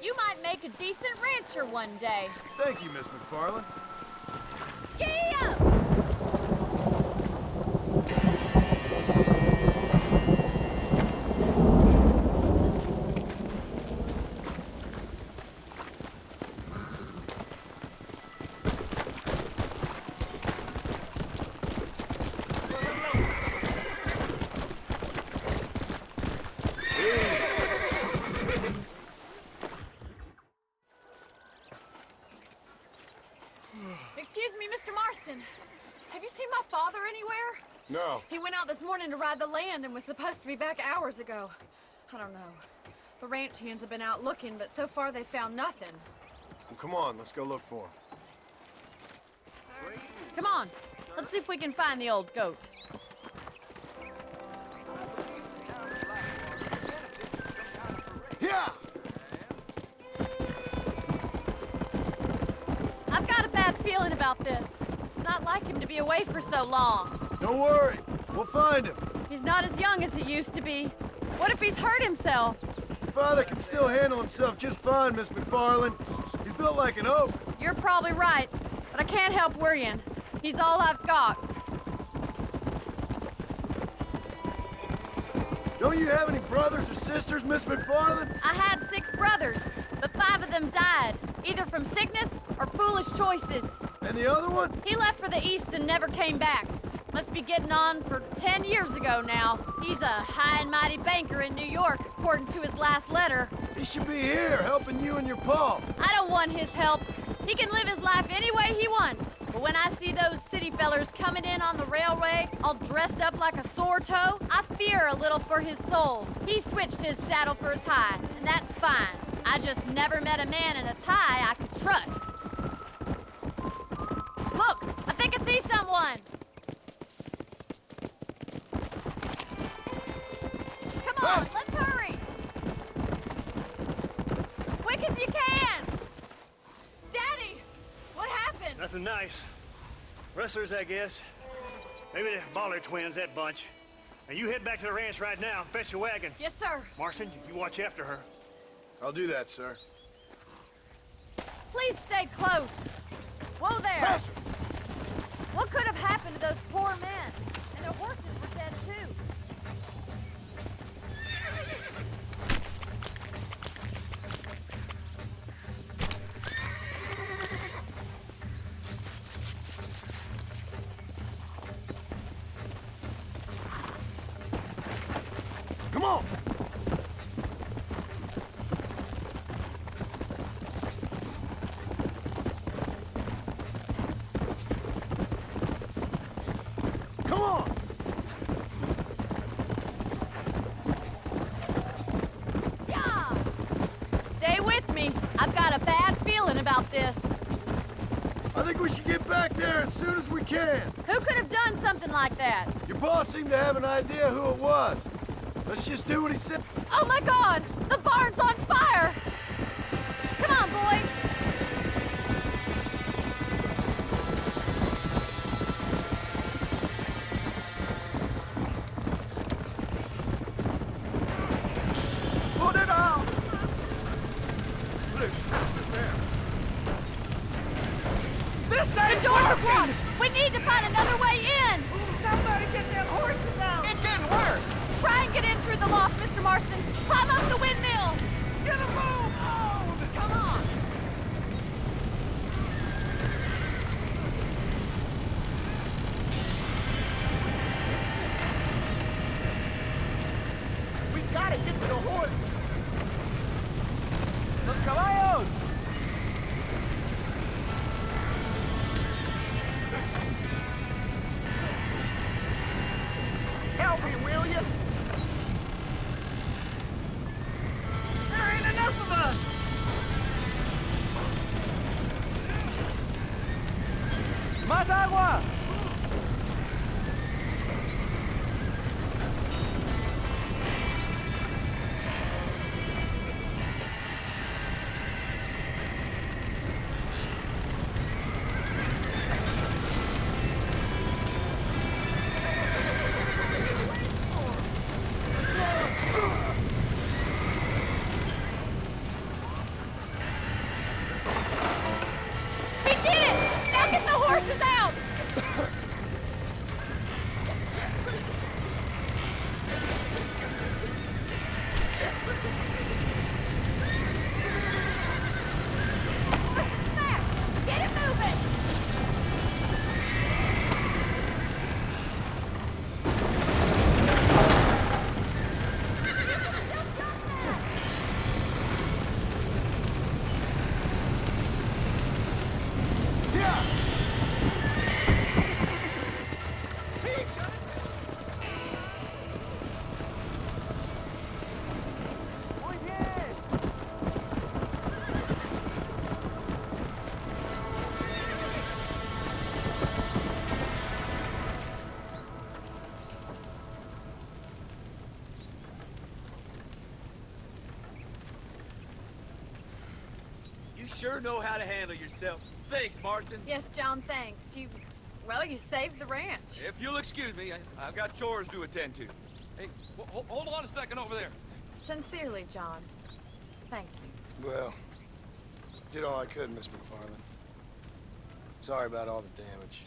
Speaker 16: You might make a decent rancher one day.
Speaker 1: Thank you, Miss McFarland.
Speaker 16: Yeah! Excuse me, Mr. Marston. Have you seen my father anywhere?
Speaker 1: No.
Speaker 16: He went out this morning to ride the land and was supposed to be back hours ago. I don't know. The ranch hands have been out looking, but so far they found nothing.
Speaker 1: Well, come on, let's go look for him.
Speaker 16: Come on, let's see if we can find the old goat.
Speaker 1: Yeah!
Speaker 16: I've got a bad feeling about this. It's not like him to be away for so long.
Speaker 1: Don't worry, we'll find him.
Speaker 16: He's not as young as he used to be. What if he's hurt himself?
Speaker 1: Your father can still handle himself just fine, Miss McFarland. He's built like an oak.
Speaker 16: You're probably right, but I can't help worrying. He's all I've got.
Speaker 1: Don't you have any brothers or sisters, Miss McFarland?
Speaker 16: I had 6 brothers, but 5 of them died, either from sickness or foolish choices.
Speaker 1: And the other one?
Speaker 16: He left for the east and never came back. Must be getting on for 10 years ago now. He's a high and mighty banker in New York, according to his last letter.
Speaker 1: He should be here, helping you and your pa.
Speaker 16: I don't want his help. He can live his life any way he wants. But when I see those city fellers coming in on the railway, all dressed up like a sore toe, I fear a little for his soul. He switched his saddle for a tie, and that's fine. I just never met a man in a tie I could trust. Look, I think I see someone. Come on, let's hurry. Quick as you can. Daddy, what happened?
Speaker 17: Nothing nice. Rustlers, I guess. Maybe the Baller twins, that bunch. And you head back to the ranch right now and fetch a wagon.
Speaker 16: Yes, sir.
Speaker 17: Marston, you watch after her.
Speaker 1: I'll do that, sir.
Speaker 16: Please stay close. Whoa there.
Speaker 1: Faster.
Speaker 16: What could have happened to those poor men? And their horses were dead, too.
Speaker 1: Come on! Come on!
Speaker 16: Yeah! Stay with me. I've got a bad feeling about this.
Speaker 1: I think we should get back there as soon as we can.
Speaker 16: Who could have done something like that?
Speaker 1: Your boss seemed to have an idea who it was. Let's just do what he said.
Speaker 16: Oh my God! The barn's on fire! Come on, boy!
Speaker 1: Put it out!
Speaker 16: This ain't the door's blocked! We need to find another way in!
Speaker 10: Somebody get them horses out!
Speaker 9: It's getting worse!
Speaker 16: Try and get in through the loft, Mr. Marston. Climb up the windmill!
Speaker 10: Get a move!
Speaker 16: Oh, come on!
Speaker 10: We gotta get to the horses! Los caballos! Help me, will you? There ain't enough of us!
Speaker 15: You sure know how to handle yourself. Thanks, Marston.
Speaker 16: Yes, John, thanks. Well, you saved the ranch.
Speaker 15: If you'll excuse me, I've got chores to attend to. Hey, hold on a second over there.
Speaker 16: Sincerely, John. Thank you.
Speaker 1: Well, I did all I could, Miss McFarland. Sorry about all the damage.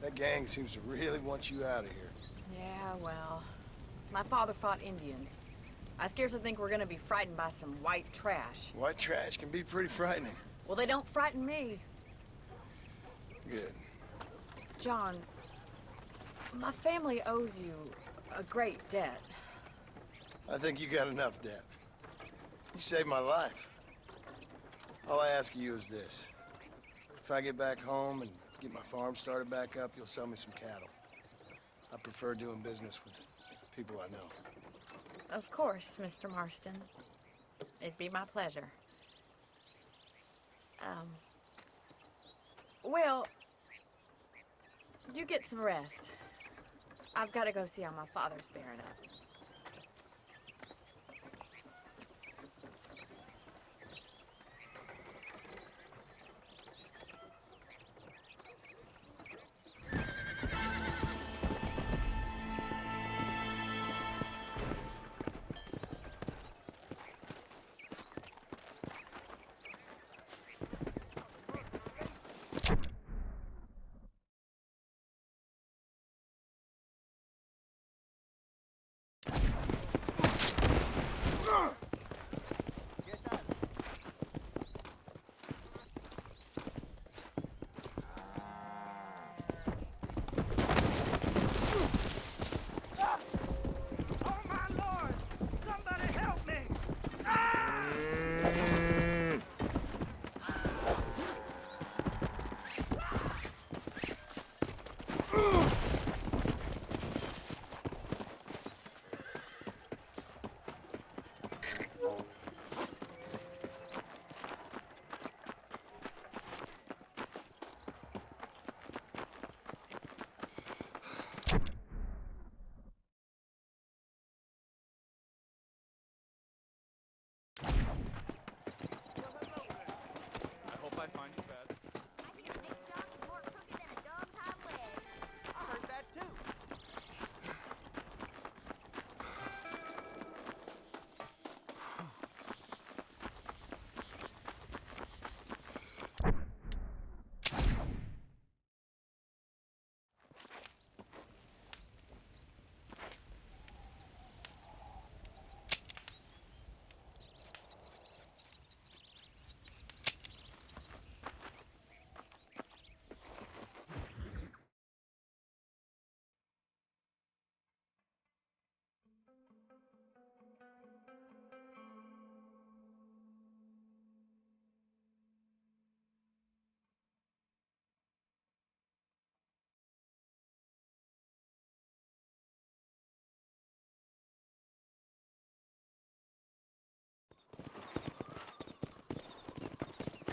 Speaker 1: That gang seems to really want you out of here.
Speaker 16: Yeah, well, my father fought Indians. I scarcely think we're gonna be frightened by some white trash.
Speaker 1: White trash can be pretty frightening.
Speaker 16: Well, they don't frighten me.
Speaker 1: Good.
Speaker 16: John, my family owes you a great debt.
Speaker 1: I think you got enough debt. You saved my life. All I ask of you is this. If I get back home and get my farm started back up, you'll sell me some cattle. I prefer doing business with people I know.
Speaker 16: Of course, Mr. Marston. It'd be my pleasure. Well, you get some rest. I've got to go see how my father's bearing up.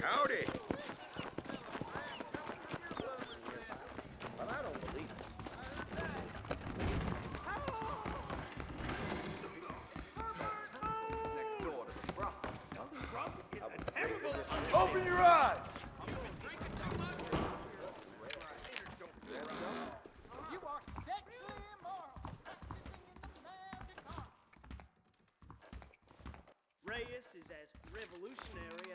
Speaker 2: Howdy.
Speaker 14: But I don't believe it.
Speaker 1: Open your eyes!
Speaker 5: You are sexually immoral.
Speaker 7: Reyes is as revolutionary